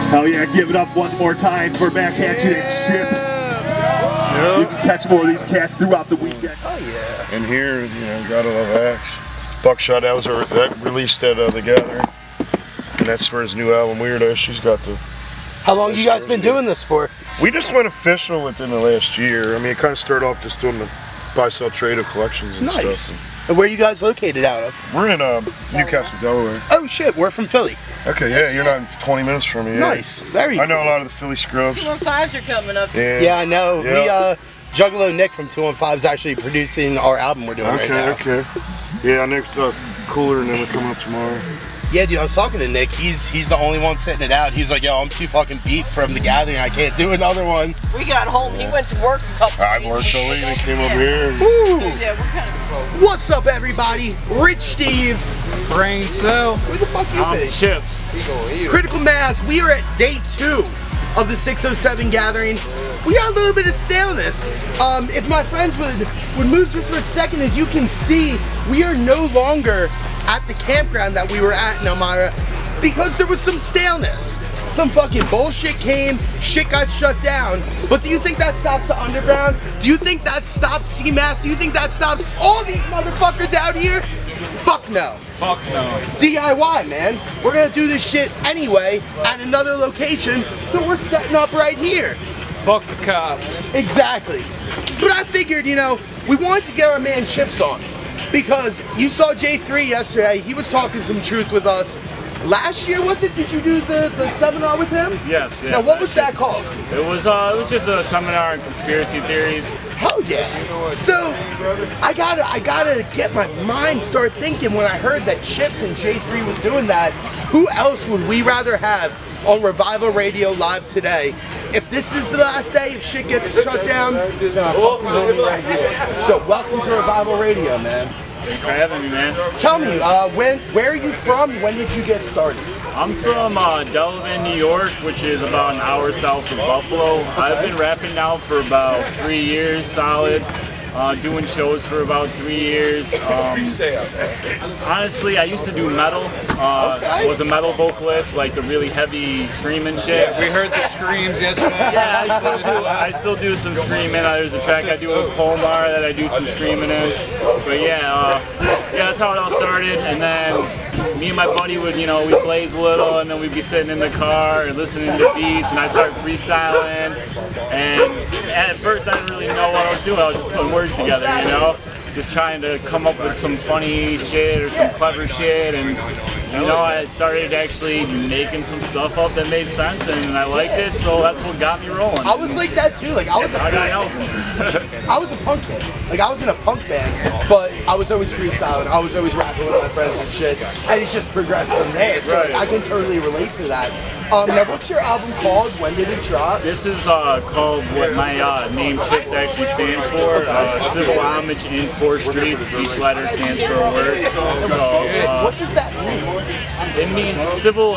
Hell yeah, give it up one more time for Mac Hatchet and Chips. Yeah. You can catch more of these cats throughout the weekend. Oh yeah. And here, you know, gotta love Axe. Buckshot, that released at the Gathering. And that's for his new album, Weirdo. She's got the... How long you guys been doing this for? We just went official within the last year. I mean, it kind of started off just doing the buy, sell, trade of collections and stuff. And where are you guys located out of? We're in Newcastle, Delaware. Oh shit, we're from Philly. Okay, yeah, you're not 20 minutes from me. Yeah. Nice, very I know a lot of the Philly scrubs. 215s are coming up. Yeah, I know. Yep. Juggalo Nick from 215 is actually producing our album we're doing right now. Okay. Yeah, Nick's cooler and then we're coming up tomorrow. Yeah, dude, I was talking to Nick. He's the only one sitting it out. He was like, yo, I'm too fucking beat from the Gathering. I can't do another one. We got home. He went to work a couple I worked so late and came up here. So, yeah, we're kind of What's up, everybody? Rich Steve. Brain Cell. Who the fuck you think? Chips. Critical Mass. We are at day 2 of the 607 Gathering. We got a little bit of staleness. If my friends would move just for a second, as you can see, we are no longer at the campground that we were at in Elmira because there was some staleness. Some fucking bullshit came, shit got shut down. But do you think that stops the underground? Do you think that stops CMAS? Do you think that stops all these motherfuckers out here? Fuck no. Fuck no. DIY, man. We're gonna do this shit anyway at another location, so we're setting up right here. Fuck the cops. Exactly. But I figured, you know, we wanted to get our man Chips on. Because you saw J3 yesterday, he was talking some truth with us. Last year, was it? Did you do the seminar with him? Yes. Yeah. Now, what was that called? It was just a seminar on conspiracy theories. Hell yeah! So, I gotta get my mind start thinking when I heard that Chips and J3 was doing that. Who else would we rather have on Revival Radio Live today? If this is the last day, if shit gets shut down, right here. So, welcome to Revival Radio, man. Thanks for having me, man. Tell me, where are you from? When did you get started? I'm from Delavan, New York, which is about an hour south of Buffalo. I've been rapping now for about 3 years solid. Doing shows for about 3 years. Honestly, I used to do metal. Was a metal vocalist, like the really heavy screaming shit. We heard the screams yesterday. Yeah, I still do some screaming. There's a track I do with Polmar that I do some screaming in. But yeah, that's how it all started. And then me and my buddy would, you know, we'd blaze a little, and then we'd be sitting in the car and listening to beats, and I'd start freestyling. And at first, I didn't really know what I was doing. I was just putting words together, you know, just trying to come up with some funny shit or some clever shit, and you know, I started actually making some stuff up that made sense, and I liked it, so that's what got me rolling. I was like that too. Like I was a punk band. Like I was in a punk band, but I was always freestyling. I was always rapping with my friends and shit, and it's just progressed from there. So I can totally relate to that. Now, what's your album called? When did it drop? This is called what my name Chips actually stands for. Civil homage in 4 streets. Each letter stands for a word. So, what does that mean? It means civil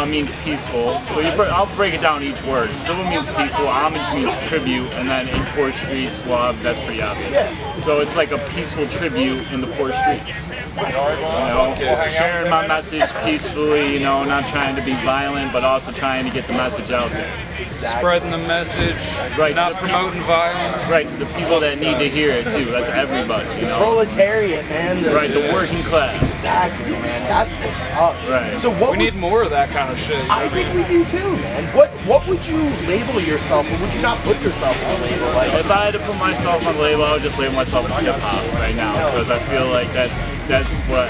means peaceful. So I'll break it down each word. Civil means peaceful. Homage means tribute, and then in 4 streets, well, that's pretty obvious. So it's like a peaceful tribute in the 4 streets. You know, sharing my message peacefully, you know, not trying to be violent, but also trying to get the message out there. Spreading the message, right? Not promoting violence. Right, to the people that need to hear it too. That's everybody, you know. Proletariat, man. Right, the working class. Exactly, man. That's what's up. Right. So what we need more of that kind of shit. I think we do too, man. What would you label yourself, or would you not put yourself on a label? Like, if I had to put myself on the label, I would just label myself as hip hop right now, because I feel like that's what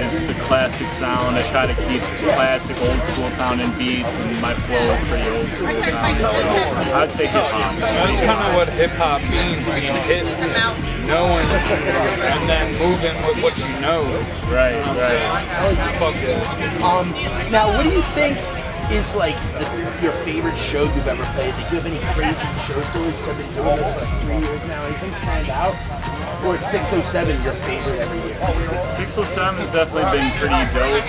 is the classic sound. I try to keep classic, old school sounding beats, and my flow is pretty old school sounding. So I'd say hip hop. That's kind of what hip hop means, being hip, knowing, and then moving with what you know. Right. Fuck yeah. Now, what do you think is like your favorite show you've ever played? Do you have any crazy show stories? I've been doing this for like 3 years now. Anything stand out? Or is 607 your favorite every year? 607 has definitely been pretty dope.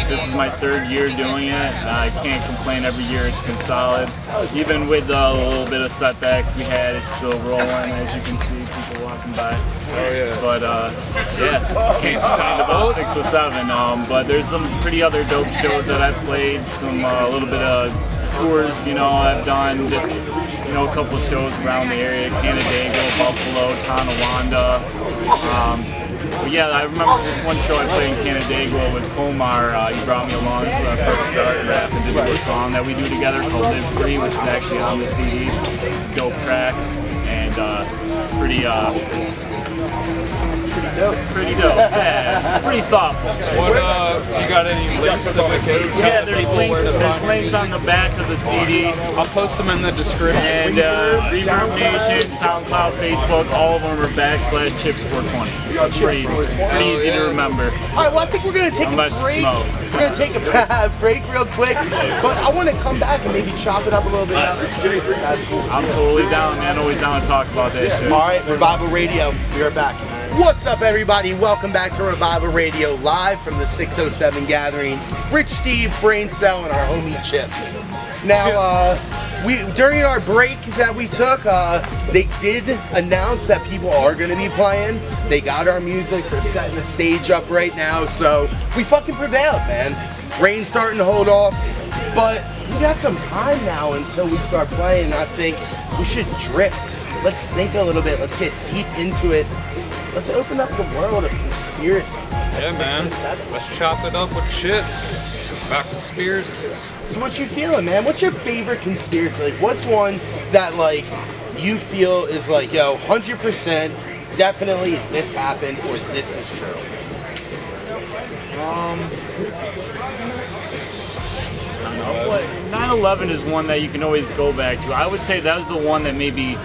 This is my 3rd year doing it. I can't complain. Every year it's been solid. Even with a little bit of setbacks we had, it's still rolling, as you can see, people walking by. Oh yeah. But yeah, can't stand about 607. But there's some pretty other dope shows that I've played. Some a little bit of tours, you know, I've done just, you know, a couple shows around the area, Canandaigua, Buffalo, Tonawanda. But yeah, I remember this one show I played in Canandaigua with Omar. He brought me along so I first started rapping to do a song that we do together called Live Free, which is actually on the CD. It's a dope track, and it's pretty dope, yeah. Pretty thoughtful. What, you got any links that we can Yeah, there's links on the back of the CD. I'll post them in the description. And Reverb Nation, SoundCloud, Facebook, all of them are /Chips420. So it's pretty easy to remember. Alright, well I think we're going to take a break. We're going to take a break real quick, but I want to come back and maybe chop it up a little bit. That's cool. I'm totally down, man. Always down to talk about that shit. Alright, Revival Radio, we are back. What's up, everybody? Welcome back to Revival Radio, live from the 607 gathering. Rich Steve, Brain Cell, and our homie Chips. Now, during our break that we took, they did announce that people are going to be playing. They got our music. They're setting the stage up right now, so we fucking prevailed, man. Rain's starting to hold off, but we got some time now until we start playing. I think we should drift. Let's think a little bit. Let's get deep into it. Let's open up the world of conspiracy. That's 607. Let's chop it up with Chips. About conspiracies. So what you feeling, man? What's your favorite conspiracy? Like, what's one that, like, you feel is like, yo, 100% definitely this happened or this is true? 9/11 is one that you can always go back to. I would say that was the one that maybe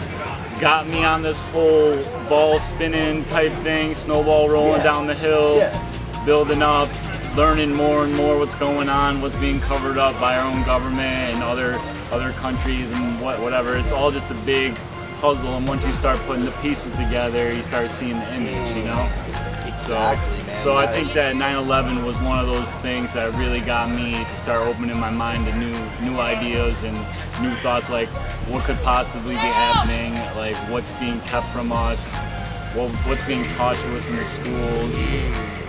got me on this whole ball spinning type thing, snowball rolling down the hill, building up, learning more and more what's going on, what's being covered up by our own government and other countries and whatever. It's all just a big puzzle, and once you start putting the pieces together, you start seeing the image, you know? Exactly, man. So I think that 9/11 was one of those things that really got me to start opening my mind to new ideas and new thoughts, like what could possibly be happening, like what's being kept from us, what's being taught to us in the schools,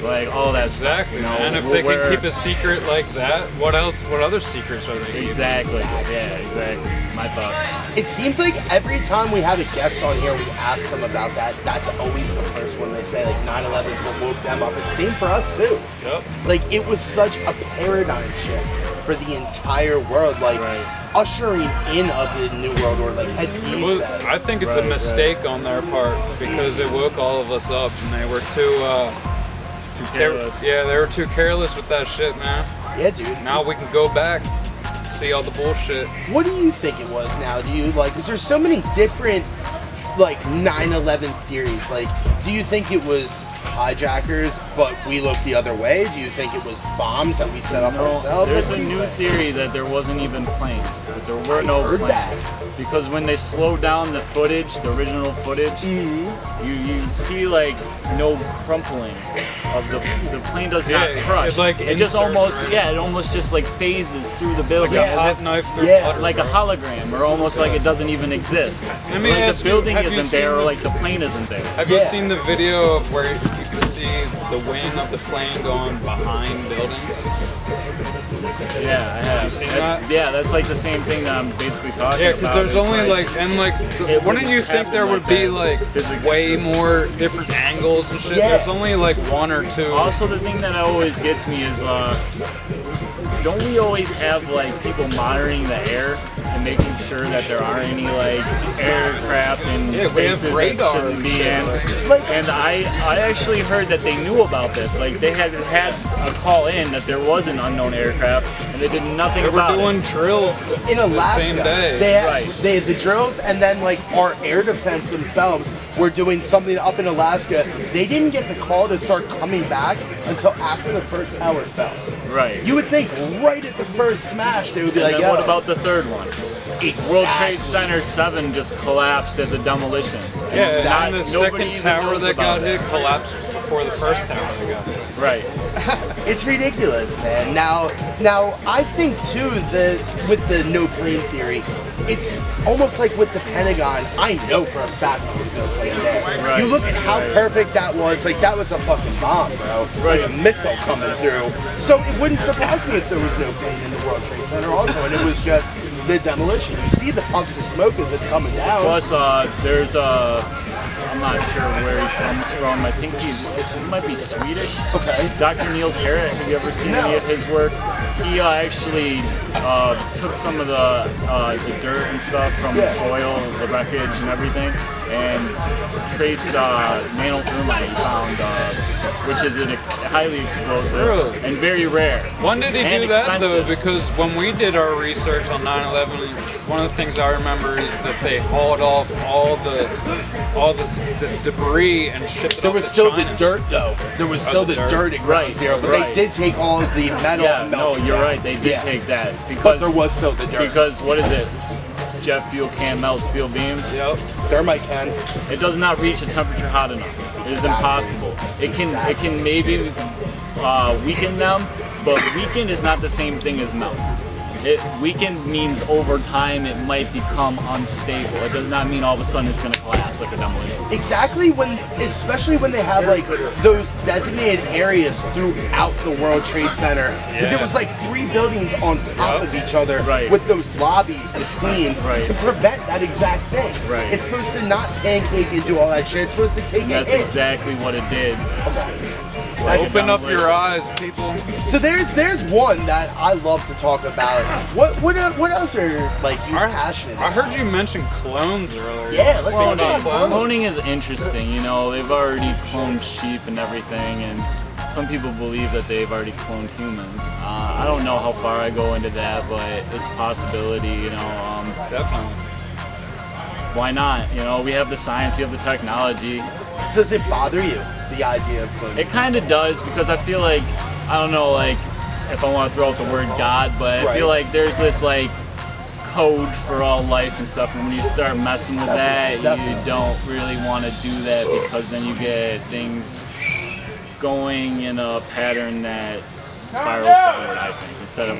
like all that stuff. You know, and if they can keep a secret like that, what else? What other secrets are they keeping? Exactly. Yeah, exactly. My thoughts. It seems like every time we have a guest on here, we ask them about that. That's always the first one they say. Like 9/11 is what woke them up. It's same for us too. Yep. Like it was such a paradigm shift for the entire world. Like ushering in of the new world order. Like Ed P says. I think it's a mistake on their part because it woke all of us up, and they were too careless. They were too careless with that shit, man. Yeah, dude. Now we can go back, see all the bullshit. What do you think it was now? Do you like, because there's so many different like 9/11 theories. Like, do you think it was hijackers but we looked the other way? Do you think it was bombs that we set up ourselves? There's a new theory that there wasn't even planes, that there were no planes. Because when they slowed down the footage, the original footage, you see like no crumpling of the plane does not crush. It just almost it almost just like phases through the building. Like a hot knife through butter, like a hologram, or almost like it doesn't even exist. Let me ask the building you, isn't there, or like the plane isn't there. Have you seen the video of where you can see the wing of the plane going behind buildings? Yeah, I have. You seen that? Yeah, that's like the same thing that I'm basically talking Yeah, about. because there's It's only like, and like, wouldn't you think there would be like way more different angles and shit? Yeah. There's only like one or two. Also, the thing that always gets me is, don't we always have like people monitoring the air and making sure that there aren't any like aircrafts in spaces that shouldn't be in? And I actually heard that they knew about this. Like they had a call in that there was an unknown aircraft and they did nothing about it. They were doing drills in Alaska. the same day. They had the drills, and then like our air defense themselves were doing something up in Alaska. They didn't get the call to start coming back until after the first tower fell. Right. You would think right at the first smash they would be And like, then yo. what about the third one? Exactly. World Trade Center 7 just collapsed as a demolition. Yeah, and the nobody second even tower knows that got about hit it. collapsed before the first tower that got hit. Right. It's ridiculous, man. Now I think too that with the no plane theory, it's almost like with the Pentagon. I know for a fact there was no plane there. Right. You look at how perfect that was. Like that was a fucking bomb, bro. Right. Like a missile coming through. So it wouldn't surprise me if there was no plane in the World Trade Center also, and it was just the demolition. You see the puffs of smoke as it's coming down. Plus, there's I'm not sure where he comes from. I think he might be Swedish. Okay. Dr. Niels Harrit. Have you ever seen any of his work? He actually took some of the dirt and stuff from the soil, the wreckage and everything, and traced nanothermite he found, which is highly explosive and very rare. When did he and do that though? expensive. Because when we did our research on 9/11, one of the things I remember is that they hauled off all the debris and shipped it There up was to still China. the dirt though. There was still the dirt at ground zero, but they did take all of the metal. Yeah, and no, melt it you're down. right. They did take that because But there was still the dirt. Because what is it? Jet fuel can't melt steel beams. Yep. Thermite can. It does not reach a temperature hot enough. It is impossible. It can maybe weaken them, but weaken is not the same thing as melt. Weaken means over time it might become unstable. It does not mean all of a sudden it's going to collapse like a demolition. Exactly, especially when they have like those designated areas throughout the World Trade Center, because it was like 3 buildings on top of each other with those lobbies between to prevent that exact thing. Right. It's supposed to not pancake and do all that shit. It's supposed to take That's it in. exactly what it did. Come on. Open up your eyes, people. So there's one that I love to talk about. What else are like you passionate about? I heard you mention clones earlier. Yeah, let's talk about clones. Cloning is interesting. You know, they've already cloned sheep and everything, and some people believe that they've already cloned humans. I don't know how far I go into that, but it's a possibility. You know, definitely. Why not? You know, we have the science, we have the technology. Does it bother you, the idea of cloning? It kind of does, because I feel like, I don't know, like, if I want to throw out the word God, but I feel like there's this, like, code for all life and stuff, and when you start messing with that, you don't really want to do that, because then you get things going in a pattern that spirals downward, I think, instead of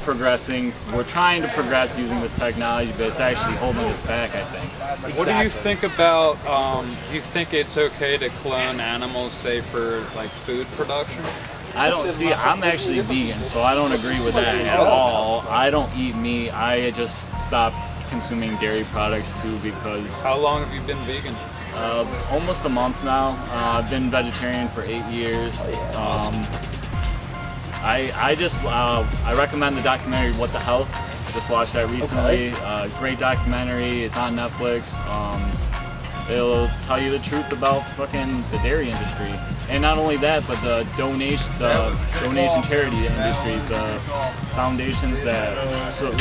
progressing. We're trying to progress using this technology, but it's actually holding us back, I think. Exactly. What do you think about, do you think it's okay to clone animals, say, for like food production? I'm actually vegan, so I don't agree with that at all. I don't eat meat. I just stopped consuming dairy products too, because... How long have you been vegan? Almost a month now. I've been vegetarian for 8 years. I recommend the documentary What the Health. I just watched that recently. Great documentary. It's on Netflix. It'll tell you the truth about fucking the dairy industry, and not only that, but the donation charity industry, the foundations that,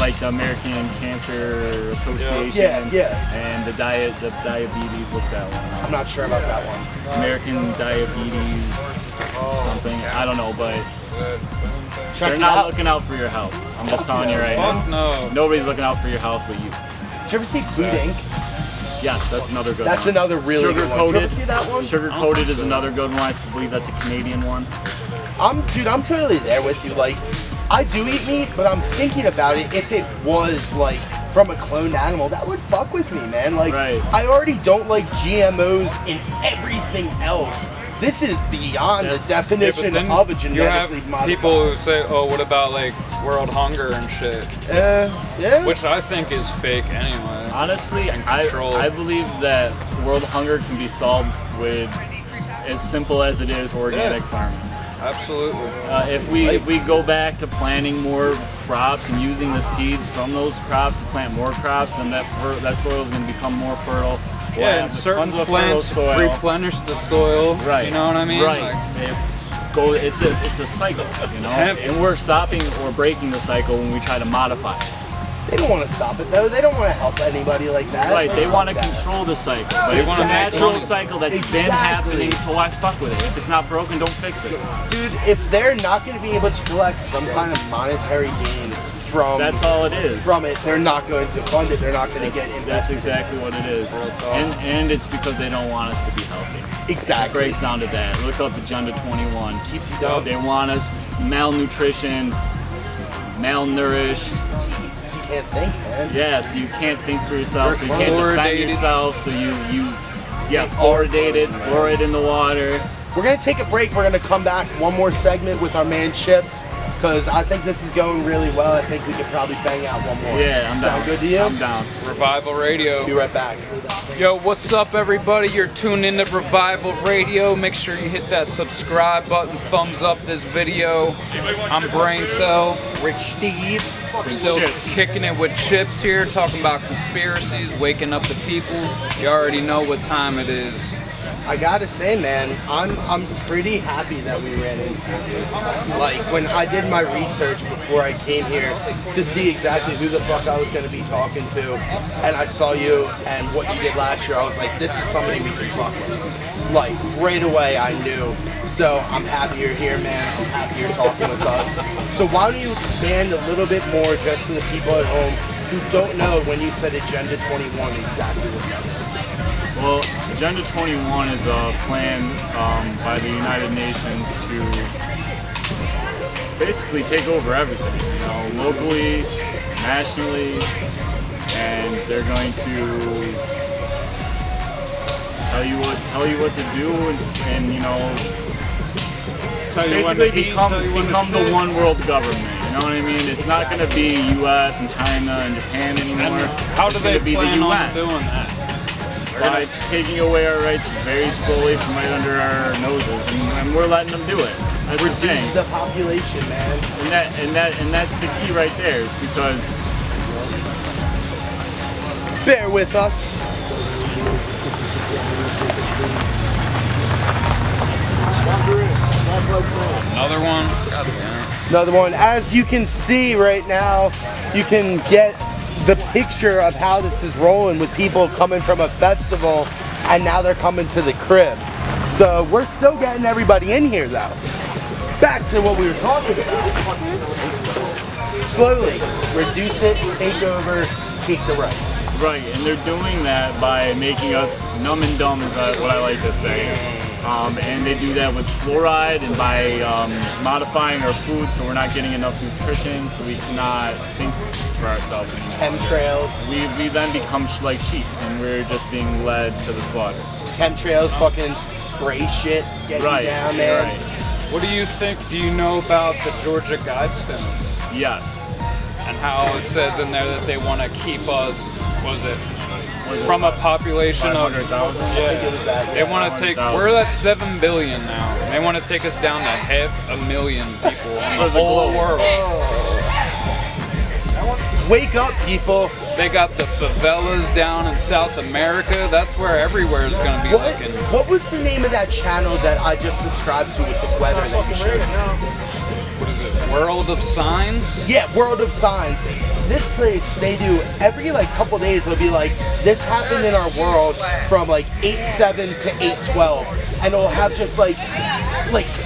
like the American Cancer Association, and the diabetes. What's that one? I'm not sure about that one. American Diabetes something. I don't know, but. Check They're not looking out for your health. I'm just telling you right now. No. Nobody's looking out for your health but you. Did you ever see Food Inc.? Yes, that's another good one. That's another really good one. Did you ever see that one? Sugar Coated is another good one. I believe that's a Canadian one. I'm totally there with you. Like, I do eat meat, but I'm thinking about it. If it was like from a cloned animal, that would fuck with me, man. Like, I already don't like GMOs in everything else. This is beyond the definition of a genetically modified. People who say, "Oh, what about like world hunger and shit?" Yeah. Which I think is fake anyway. Honestly, I believe that world hunger can be solved with as simple as it is organic farming. Absolutely. If we go back to planting more crops and using the seeds from those crops to plant more crops, then that soil is going to become more fertile. Yeah, and certain plants replenish the soil. Right. You know what I mean? Right. Like, it's a cycle, you know. And we're stopping or breaking the cycle when we try to modify it. They don't want to stop it though. They don't want to help anybody like that. Right, they want to control the cycle. But it's a natural cycle that's been happening, so why fuck with it? If it's not broken, don't fix it. Dude, if they're not going to be able to collect some kind of monetary gain from that's all it is. From it, they're not going to fund it. They're not going to get invested. That's exactly what it is. And it's because they don't want us to be healthy. Exactly. It breaks down to that. Look up Agenda 21. Keeps you down. They want us malnutrition, malnourished. So you can't think, man. Yeah, so you can't think for yourself, so you can't defend yourself, so you fluoride in the water. We're going to take a break. We're going to come back one more segment with our man Chips, because I think this is going really well. I think we could probably bang out one more. Yeah, I'm down. Sound good to you? I'm down. Revival Radio. Be right back. Yo, what's up, everybody? You're tuned into Revival Radio. Make sure you hit that subscribe button, thumbs up this video. I'm Brain Cell, Rich Steve. We're still kicking it with Chips here, talking about conspiracies, waking up the people. You already know what time it is. I gotta say, man, I'm pretty happy that we ran into you. Like, when I did my research before I came here to see exactly who the fuck I was gonna be talking to, and I saw you and what you did last year, I was like, this is somebody we can fuck with. Like, right away I knew. So I'm happy you're here, man. I'm happy you're talking with us. So why don't you expand a little bit more just for the people at home who don't know when you said Agenda 21 exactly what that is? Well, Agenda 21 is a plan by the United Nations to basically take over everything, you know, locally, nationally, and they're going to tell you what to do, and you know, basically become the one world government. You know what I mean? It's not going to be U.S. and China and Japan anymore. How do they plan on doing that? By taking away our rights very slowly from right under our noses, and we're letting them do it. That's the thing. Reduce the population, man. And that's the key right there, is because. Bear with us. Another one. Another one. As you can see right now, you can get the picture of how this is rolling with people coming from a festival and now they're coming to the crib. So we're still getting everybody in here though. Back to what we were talking about. Slowly reduce it, take over, take the rights. Right, and they're doing that by making us numb and dumb, is what I like to say. And they do that with fluoride and by modifying our food so we're not getting enough nutrition, so we cannot think for ourselves anymore. Chemtrails. We then become like sheep, and we're just being led to the slaughter. Chemtrails, fucking spray shit, get you down there. Right. What do you think? Do you know about the Georgia Guidestones? Yes. And how it says in there that they want to keep us, from a population of 500,000? Yeah. They want to take, we're at 7 billion now. And they want to take us down to 500,000 people in the whole world. Wake up, people. They got the favelas down in South America. That's where everywhere is going to be looking. What was the name of that channel that I just subscribed to with the weather that you showed me? What is it? World of Signs? Yeah, World of Signs. This place, they do every like couple days, it'll be like, this happened in our world from like 8/7 to 8/12. And it'll have just like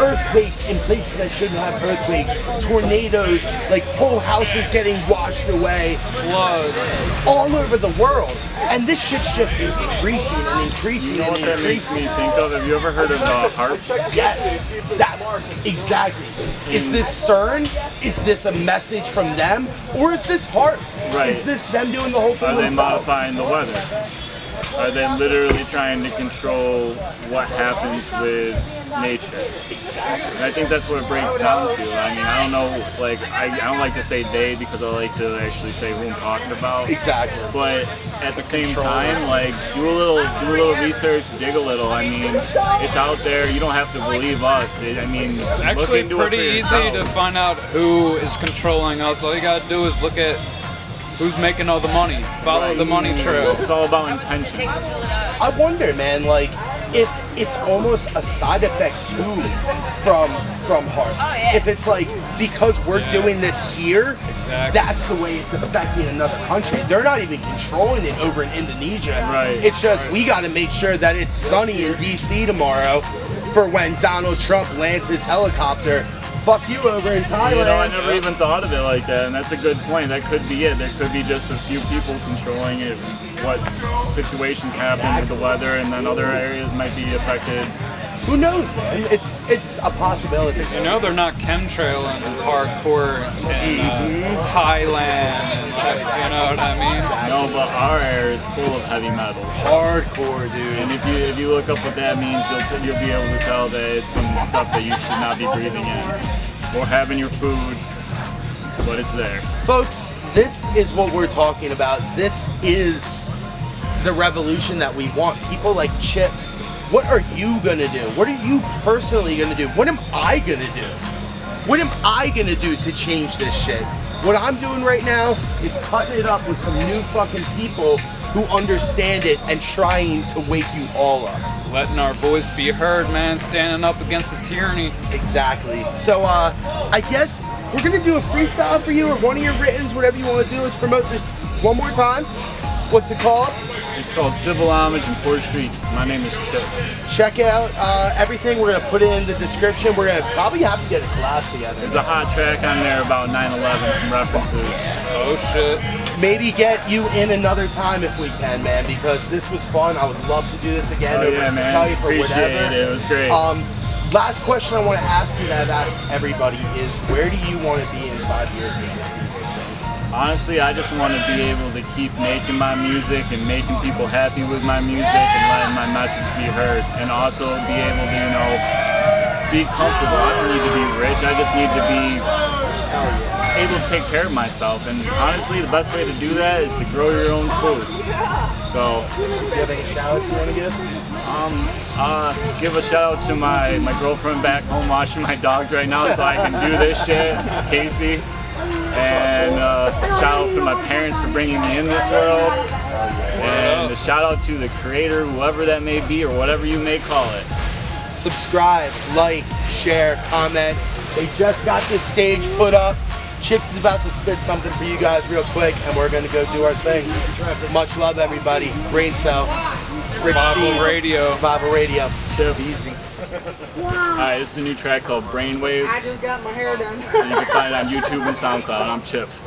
earthquakes in places that shouldn't have earthquakes, tornadoes, like whole houses getting washed away, floods all over the world. And this shit's just increasing and increasing and increasing. That makes me think of, have you ever heard of HAARP? Yes, that exactly. Is this CERN? Is this a message from them? Or is this HAARP? Right. Is this them doing the whole thing Are they themselves? modifying the weather? are they literally trying to control what happens with nature? And I think that's what it breaks down to. I mean, I don't know, like, I don't like to say they because I like to actually say who I'm talking about. Exactly. But at the same time, like, do a little research, dig a little. I mean, it's out there. You don't have to believe us. I mean, It's look actually into it for pretty easy yourself. to find out who is controlling us. All you gotta do is look at who's making all the money. Follow the money trail. It's all about intention. I wonder, man, like, if it's almost a side effect too from heart. If it's like, because we're doing this here, that's the way it's affecting another country. They're not even controlling it over in Indonesia. Right. It's just, we got to make sure that it's sunny in DC tomorrow for when Donald Trump lands his helicopter. Fuck you over in Thailand. You know, I never even thought of it like that, and that's a good point. That could be it. There could be just a few people controlling it, what situations happen with the weather, and then other areas might be affected. Who knows, man? It's a possibility. You know, they're not chemtrailing hardcore in Thailand. You know what I mean? No, but our air is full of heavy metals. Hardcore, dude. And if you look up what that means, you'll be able to tell that it's some stuff that you should not be breathing in or having your food, but it's there. Folks, this is what we're talking about. This is the revolution that we want. People like Chips. What are you gonna do? What are you personally gonna do? What am I gonna do? What am I gonna do to change this shit? What I'm doing right now is cutting it up with some new fucking people who understand it and trying to wake you all up. Letting our voice be heard, man. Standing up against the tyranny. Exactly. So, I guess we're gonna do a freestyle for you or one of your writtens, whatever you want to do. Let's promote this one more time. What's it called? It's called Civil Homage in Poor Streets. My name is Chip. Check out everything. We're gonna put it in the description. We're gonna probably have to get a collab together. There's a hot track on there about 9/11, some references. Oh shit. Maybe get you in another time if we can, man, because this was fun. I would love to do this again over yeah, man. Skype or Appreciate whatever. it. It was great. Last question I want to ask you that I've asked everybody is, where do you want to be in 5 years? Honestly, I just want to be able to keep making my music and making people happy with my music and letting my message be heard, and also be able to, you know, be comfortable. I don't need to be rich. I just need to be able to take care of myself. And honestly, the best way to do that is to grow your own food. So, do you have any shout outs you want to give? Give a shout out to my girlfriend back home watching my dogs right now so I can do this shit, Casey. And shout out to my parents for bringing me in this world. And a shout out to the creator, whoever that may be, or whatever you may call it. Subscribe, like, share, comment. They just got this stage put up. Chicks is about to spit something for you guys real quick, and we're gonna go do our thing. Much love, everybody. Brain Cell. Revival Radio. Revival Radio. Chips. Easy. Alright, this is a new track called Brainwaves. I just got my hair done. And you can find it on YouTube and SoundCloud. I'm Chips.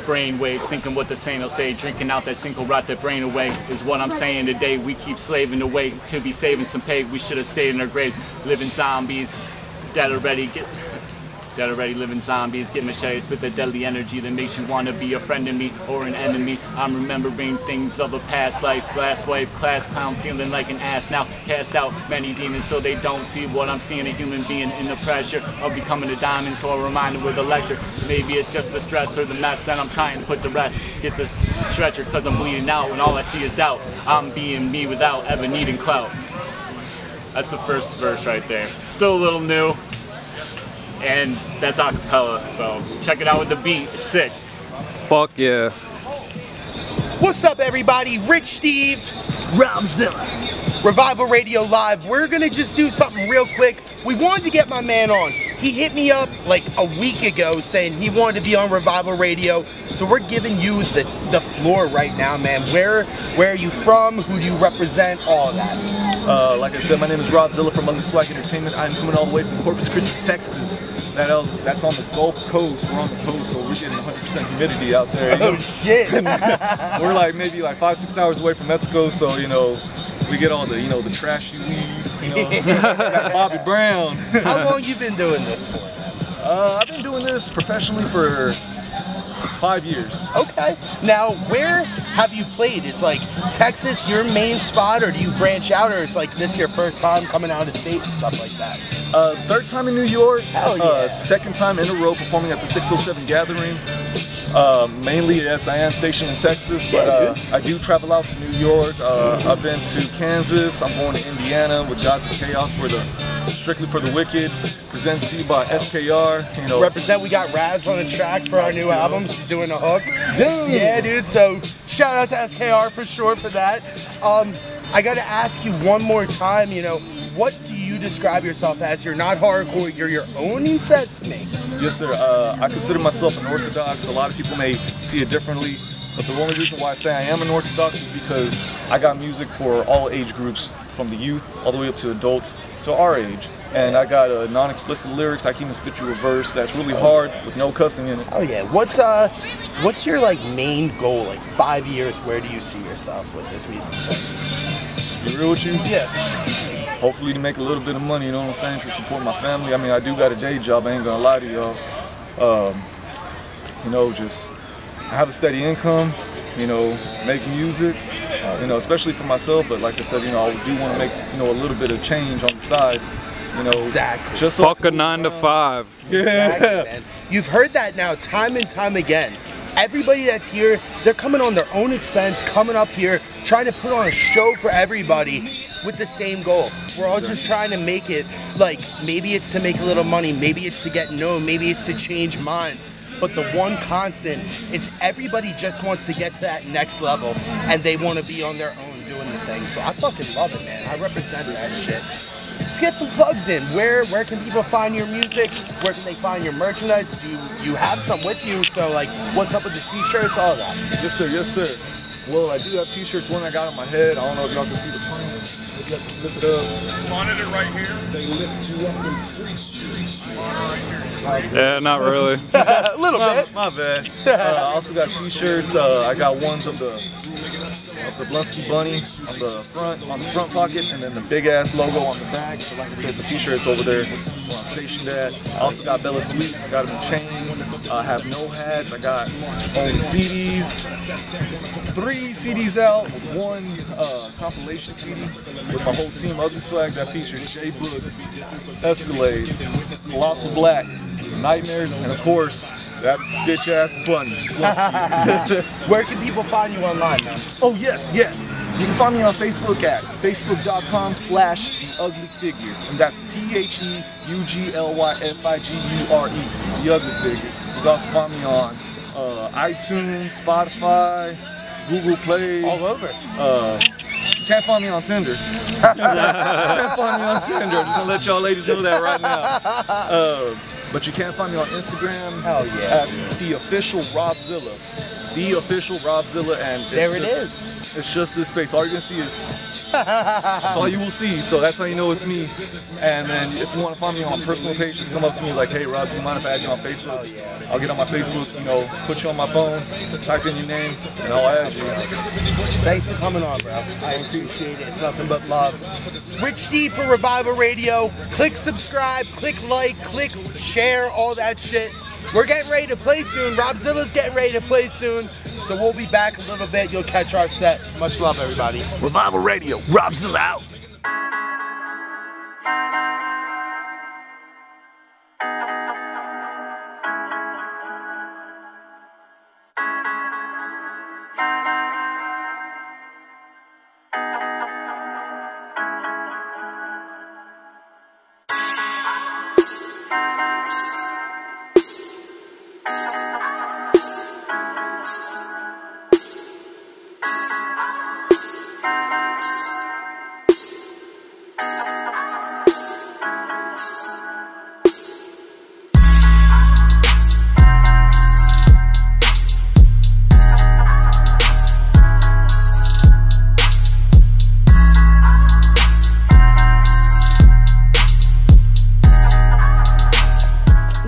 Brainwaves, thinking what the saint will say, drinking out that sink will rot that brain away, is what I'm saying today. We keep slaving away to be saving some pay. We should have stayed in our graves, living zombies, dead already, living zombies, get machetes with the deadly energy that makes you want to be a friend of me or an enemy. I'm remembering things of a past life, glass wife, class clown, feeling like an ass now. Cast out many demons so they don't see what I'm seeing, a human being in the pressure of becoming a diamond. So I'm reminded with a lecture, maybe it's just the stress or the mess that I'm trying to put to rest. Get the stretcher cause I'm bleeding out and all I see is doubt. I'm being me without ever needing clout. That's the first verse right there. Still a little new. And that's a cappella, so check it out with the beat. It's sick. Fuck yeah. What's up, everybody? Rich Steve, Robzilla, Revival Radio Live. We're gonna just do something real quick. We wanted to get my man on. He hit me up like a week ago saying he wanted to be on Revival Radio. So we're giving you the floor right now, man. Where are you from? Who do you represent? All of that. Like I said, my name is Robzilla from Ugly Swag Entertainment. I'm coming all the way from Corpus Christi, Texas. That's on the Gulf Coast. We're on the coast, so we're getting 100% humidity out there. Oh shit! We're like maybe like 5-6 hours away from Mexico, so you know we get all the the trashy weed. Got Bobby Brown. How long you been doing this for? I've been doing this professionally for 5 years. Okay. Now, where have you played? Is like Texas your main spot, or do you branch out, or is like this your first time coming out of state and stuff like that? Third time in New York. Hell yeah. Second time in a row performing at the 607 Gathering. Mainly yes, I am stationed in Texas, but I do travel out to New York. I've been to Kansas. I'm going to Indiana with Gods of Chaos for the Strictly for the Wicked. Presented by SKR. You know, represent. We got Raz on the track for our new album. She's doing a hook. Damn. Yeah, dude. So shout out to SKR for sure for that. I gotta ask you one more time. You know, what do you describe yourself as? You're not hardcore. You're your own. You said to me. Yes, sir. I consider myself an Orthodox. A lot of people may see it differently, but the only reason why I say I am an Orthodox is because I got music for all age groups, from the youth all the way up to adults to our age. And I got non-explicit lyrics. I can even spit you a verse that's really hard with no cussing in it. Oh yeah. What's your like main goal? Like 5 years, where do you see yourself with this music thing? Be real with you? Yeah. Hopefully to make a little bit of money, you know what I'm saying, to support my family. I mean, I do got a day job, I ain't gonna lie to y'all. You know, just I have a steady income, you know, make music, you know, especially for myself, but like I said, you know, I do want to make, you know, a little bit of change on the side. You know, exactly. Just fuck a 9 to 5. Yeah. Exactly, man. You've heard that now time and time again. Everybody that's here, they're coming on their own expense, coming up here, trying to put on a show for everybody with the same goal. We're all just trying to make it, like, maybe it's to make a little money, maybe it's to get known, maybe it's to change minds. But the one constant is everybody just wants to get to that next level, and they want to be on their own doing the thing. So I fucking love it, man. I represent that shit. Let's get some plugs in. Where can people find your music? Where can they find your merchandise? Do you have some with you? So like, what's up with the t-shirts, all that? Yes sir, yes sir. Well, I do have t-shirts. One I got on my head. I don't know if y'all can see the print. Maybe I can flip it up. Monitor right here. They lift you up and preach you. Yeah, not really. A little bit. My bad. I also got t-shirts. I got ones of the Blunsky Bunny on the front pocket, and then the big ass logo on the back. So like I said, the t-shirts over there where I'm stationed at. I also got Bella Sweets. I got them in chains. I have no hats. I got only CDs. 3 CDs out with 1 compilation CD with my whole team. Ugly Swag that features J Book, Escalade, Colossal Black, Nightmares, and of course that bitch ass Bunny. Where can people find you online, man? Oh yes. You can find me on Facebook at facebook.com/theuglyfigure, and that's TheUglyFigure, The Ugly Figure. You can also find me on iTunes, Spotify, Google Play, all over. You can't find me on Tinder. You can't find me on Tinder. I'm just gonna let y'all ladies know that right now. But you can find me on Instagram. Hell yeah. At The Official Robzilla. The Official Robzilla, and there it is. It's just this face. All you're gonna see is that's all you will see. So that's how you know it's me. And then if you want to find me on personal pages, come up to me like, hey Rob, do you mind if I add you on Facebook? I'll get on my Facebook, you know, put you on my phone, type in your name, and I'll add you. Thanks for coming on, bro. I appreciate it. It's nothing but love. Rich D for Revival Radio. Click subscribe, click like, click share, all that shit. We're getting ready to play soon. Robzilla's getting ready to play soon. So we'll be back a little bit. You'll catch our set. Much love, everybody. Revival Radio, Robzilla out.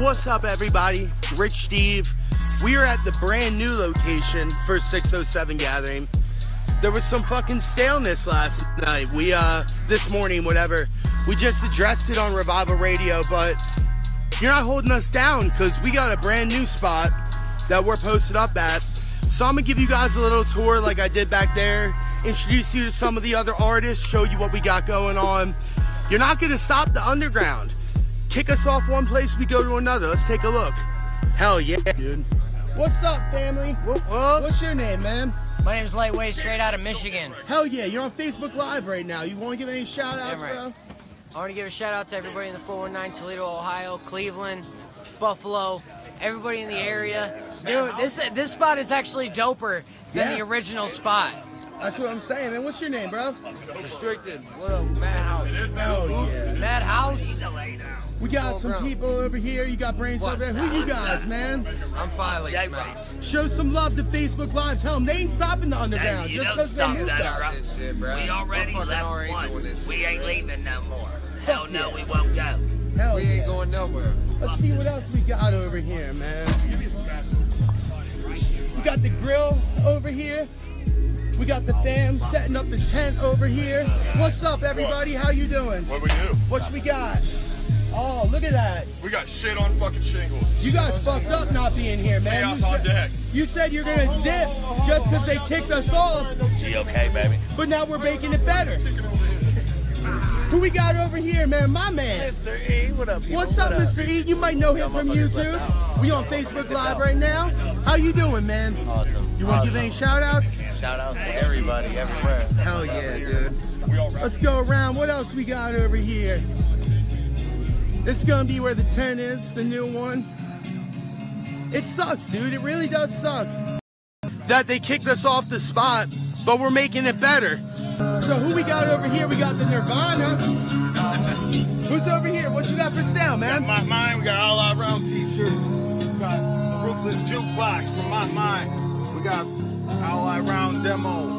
What's up, everybody? Rich Steve. We are at the brand new location for 607 Gathering. There was some fucking staleness last night. This morning, whatever. We just addressed it on Revival Radio, but you're not holding us down because we got a brand new spot that we're posted up at. So I'm gonna give you guys a little tour like I did back there, introduce you to some of the other artists, show you what we got going on. You're not gonna stop the underground. Kick us off one place, we go to another. Let's take a look. Hell yeah, dude. What's up, family? What's your name, man? My name's Lightweight, straight out of Michigan. Hell yeah, you're on Facebook Live right now. You wanna give any shout outs, right. bro? I want to give a shout out to everybody in the 419, Toledo, Ohio, Cleveland, Buffalo, everybody in the area. Dude, this spot is actually doper than the original spot. That's what I'm saying, man. What's your name, bro? Restricted. What up, Madhouse? Hell yeah. Madhouse? We got some people over here. You got Brains over there. Who you guys, man? I'm Filey Smash. Show some love to Facebook Live. Tell them they ain't stopping the underground just because they moved out. We already left once. We ain't leaving no more. Hell no, we won't go. Hell we ain't going nowhere. Let's see what else we got over here, man. We got the grill over here. We got the fam setting up the tent over here. What's up, everybody? How you doing? What we do? What we got? Oh, look at that. We got shit on fucking shingles. You guys fucked up not being here, man. Chaos on deck. You said you're gonna dip just because they kicked us off. Gee, okay, baby. But now we're making it better. Who we got over here, man? My man. Mr. E, what up, What's up, Mr. E? You might know him from YouTube. We on Facebook Live right now. How you doing, man? Awesome. You want to give any shout-outs? Shout-outs to everybody, everywhere. Hell yeah, dude. Let's go around. What else we got over here? This is going to be where the tent is, the new one. It sucks, dude. It really does suck that they kicked us off the spot, but we're making it better. So who we got over here? We got the Nirvana. Who's over here? What you got for sale, man? My Mind. We got All Out Round t-shirts. We got the Ruthless Jukebox from My Mind. We got All Out Round demo.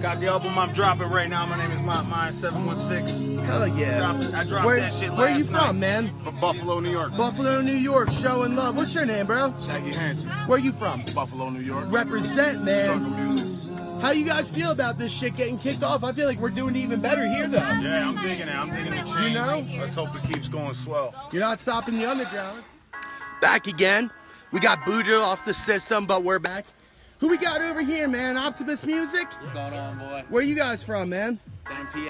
Got the album I'm dropping right now. My name is My Mind 716. Hell yeah. I dropped that shit last night. Where you from, man? From Buffalo, New York. Buffalo, New York. Showing love. What's your name, bro? Shaggy Hanson. Where you from? Buffalo, New York. Represent, man. Struggle music. How you guys feel about this shit getting kicked off? I feel like we're doing even better here, though. Yeah, I'm digging it. I'm digging the change. You know? Let's hope it keeps going swell. You're not stopping the underground. Back again. We got booted off the system, but we're back. Who we got over here, man? Optimus Music? What's going on, boy? Where you guys from, man? Down in PA.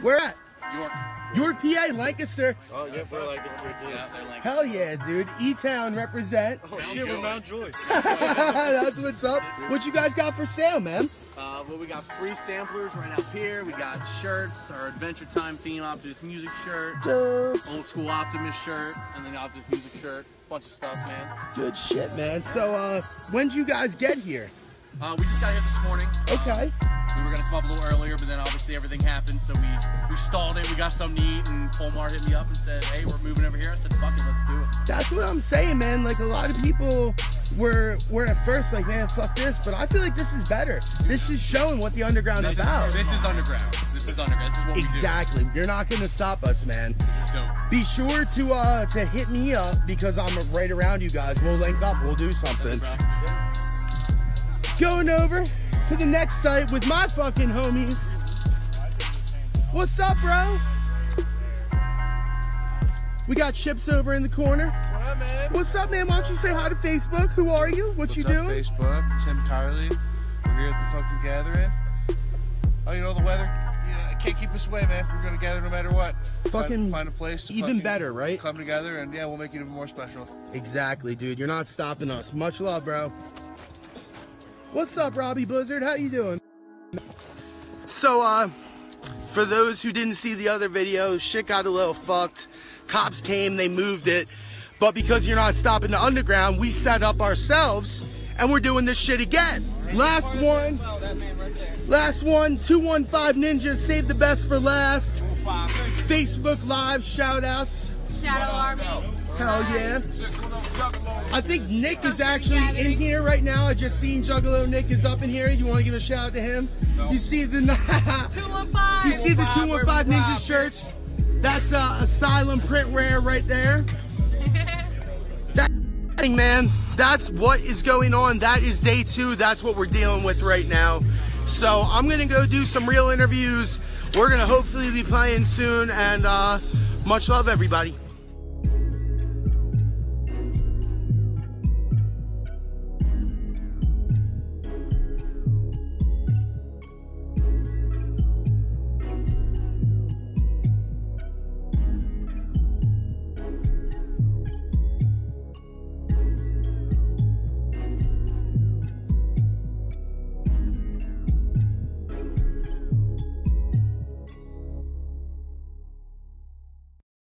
Where at? York. York, PA, Lancaster. Oh, yeah, we're Lancaster, too. Hell yeah, dude. E-Town represent. Oh, shit, we're Mount Joy. That's what's up. What you guys got for sale, man? Well, we got free samplers right out here. We got shirts, our Adventure Time theme Optimus Music shirt, old school Optimus shirt, and then Optimus Music shirt. Bunch of stuff, man. Good shit, man. So, when did you guys get here? We just got here this morning. Okay. We were gonna come up a little earlier, but then obviously everything happened, so we stalled it. We got something to eat, and Colmar hit me up and said, "Hey, we're moving over here." I said, "Fuck it, let's do it." That's what I'm saying, man. Like, a lot of people were at first like, "Man, fuck this," but I feel like this is better. This is showing what the underground is about. This is underground. This is underground. This is what exactly. we do. You're not gonna stop us, man. This is dope. Be sure to hit me up because I'm right around you guys. We'll link up. We'll do something. Going over to the next site with my fucking homies. What's up, bro? We got Chips over in the corner. What up, man? What's up, man? Why don't you say hi to Facebook? Who are you? What you doing? What's up, Facebook? Tim Tarley. We're here at the fucking gathering. Oh, you know the weather? Yeah, can't keep us away, man. We're gonna gather no matter what. Fucking find a place to even better, right? Come together, and yeah, we'll make it even more special. Exactly, dude. You're not stopping us. Much love, bro. What's up, Robbie Blizzard? How you doing? So, for those who didn't see the other videos, shit got a little fucked. Cops came, they moved it. But because you're not stopping the underground, we set up ourselves, and we're doing this shit again. Last one, 215 Ninjas, save the best for last. Facebook Live shout-outs. Shadow Army. Hell yeah. I think Nick is actually in here right now. I just seen Juggalo Nick is up in here. You want to give a shout out to him? No. You see the 215. You see the 215 Ninja shirts? That's Asylum print rare right there. That thing, man. That's what is going on. That is day 2. That's what we're dealing with right now. So I'm gonna go do some real interviews. We're gonna hopefully be playing soon, and much love, everybody.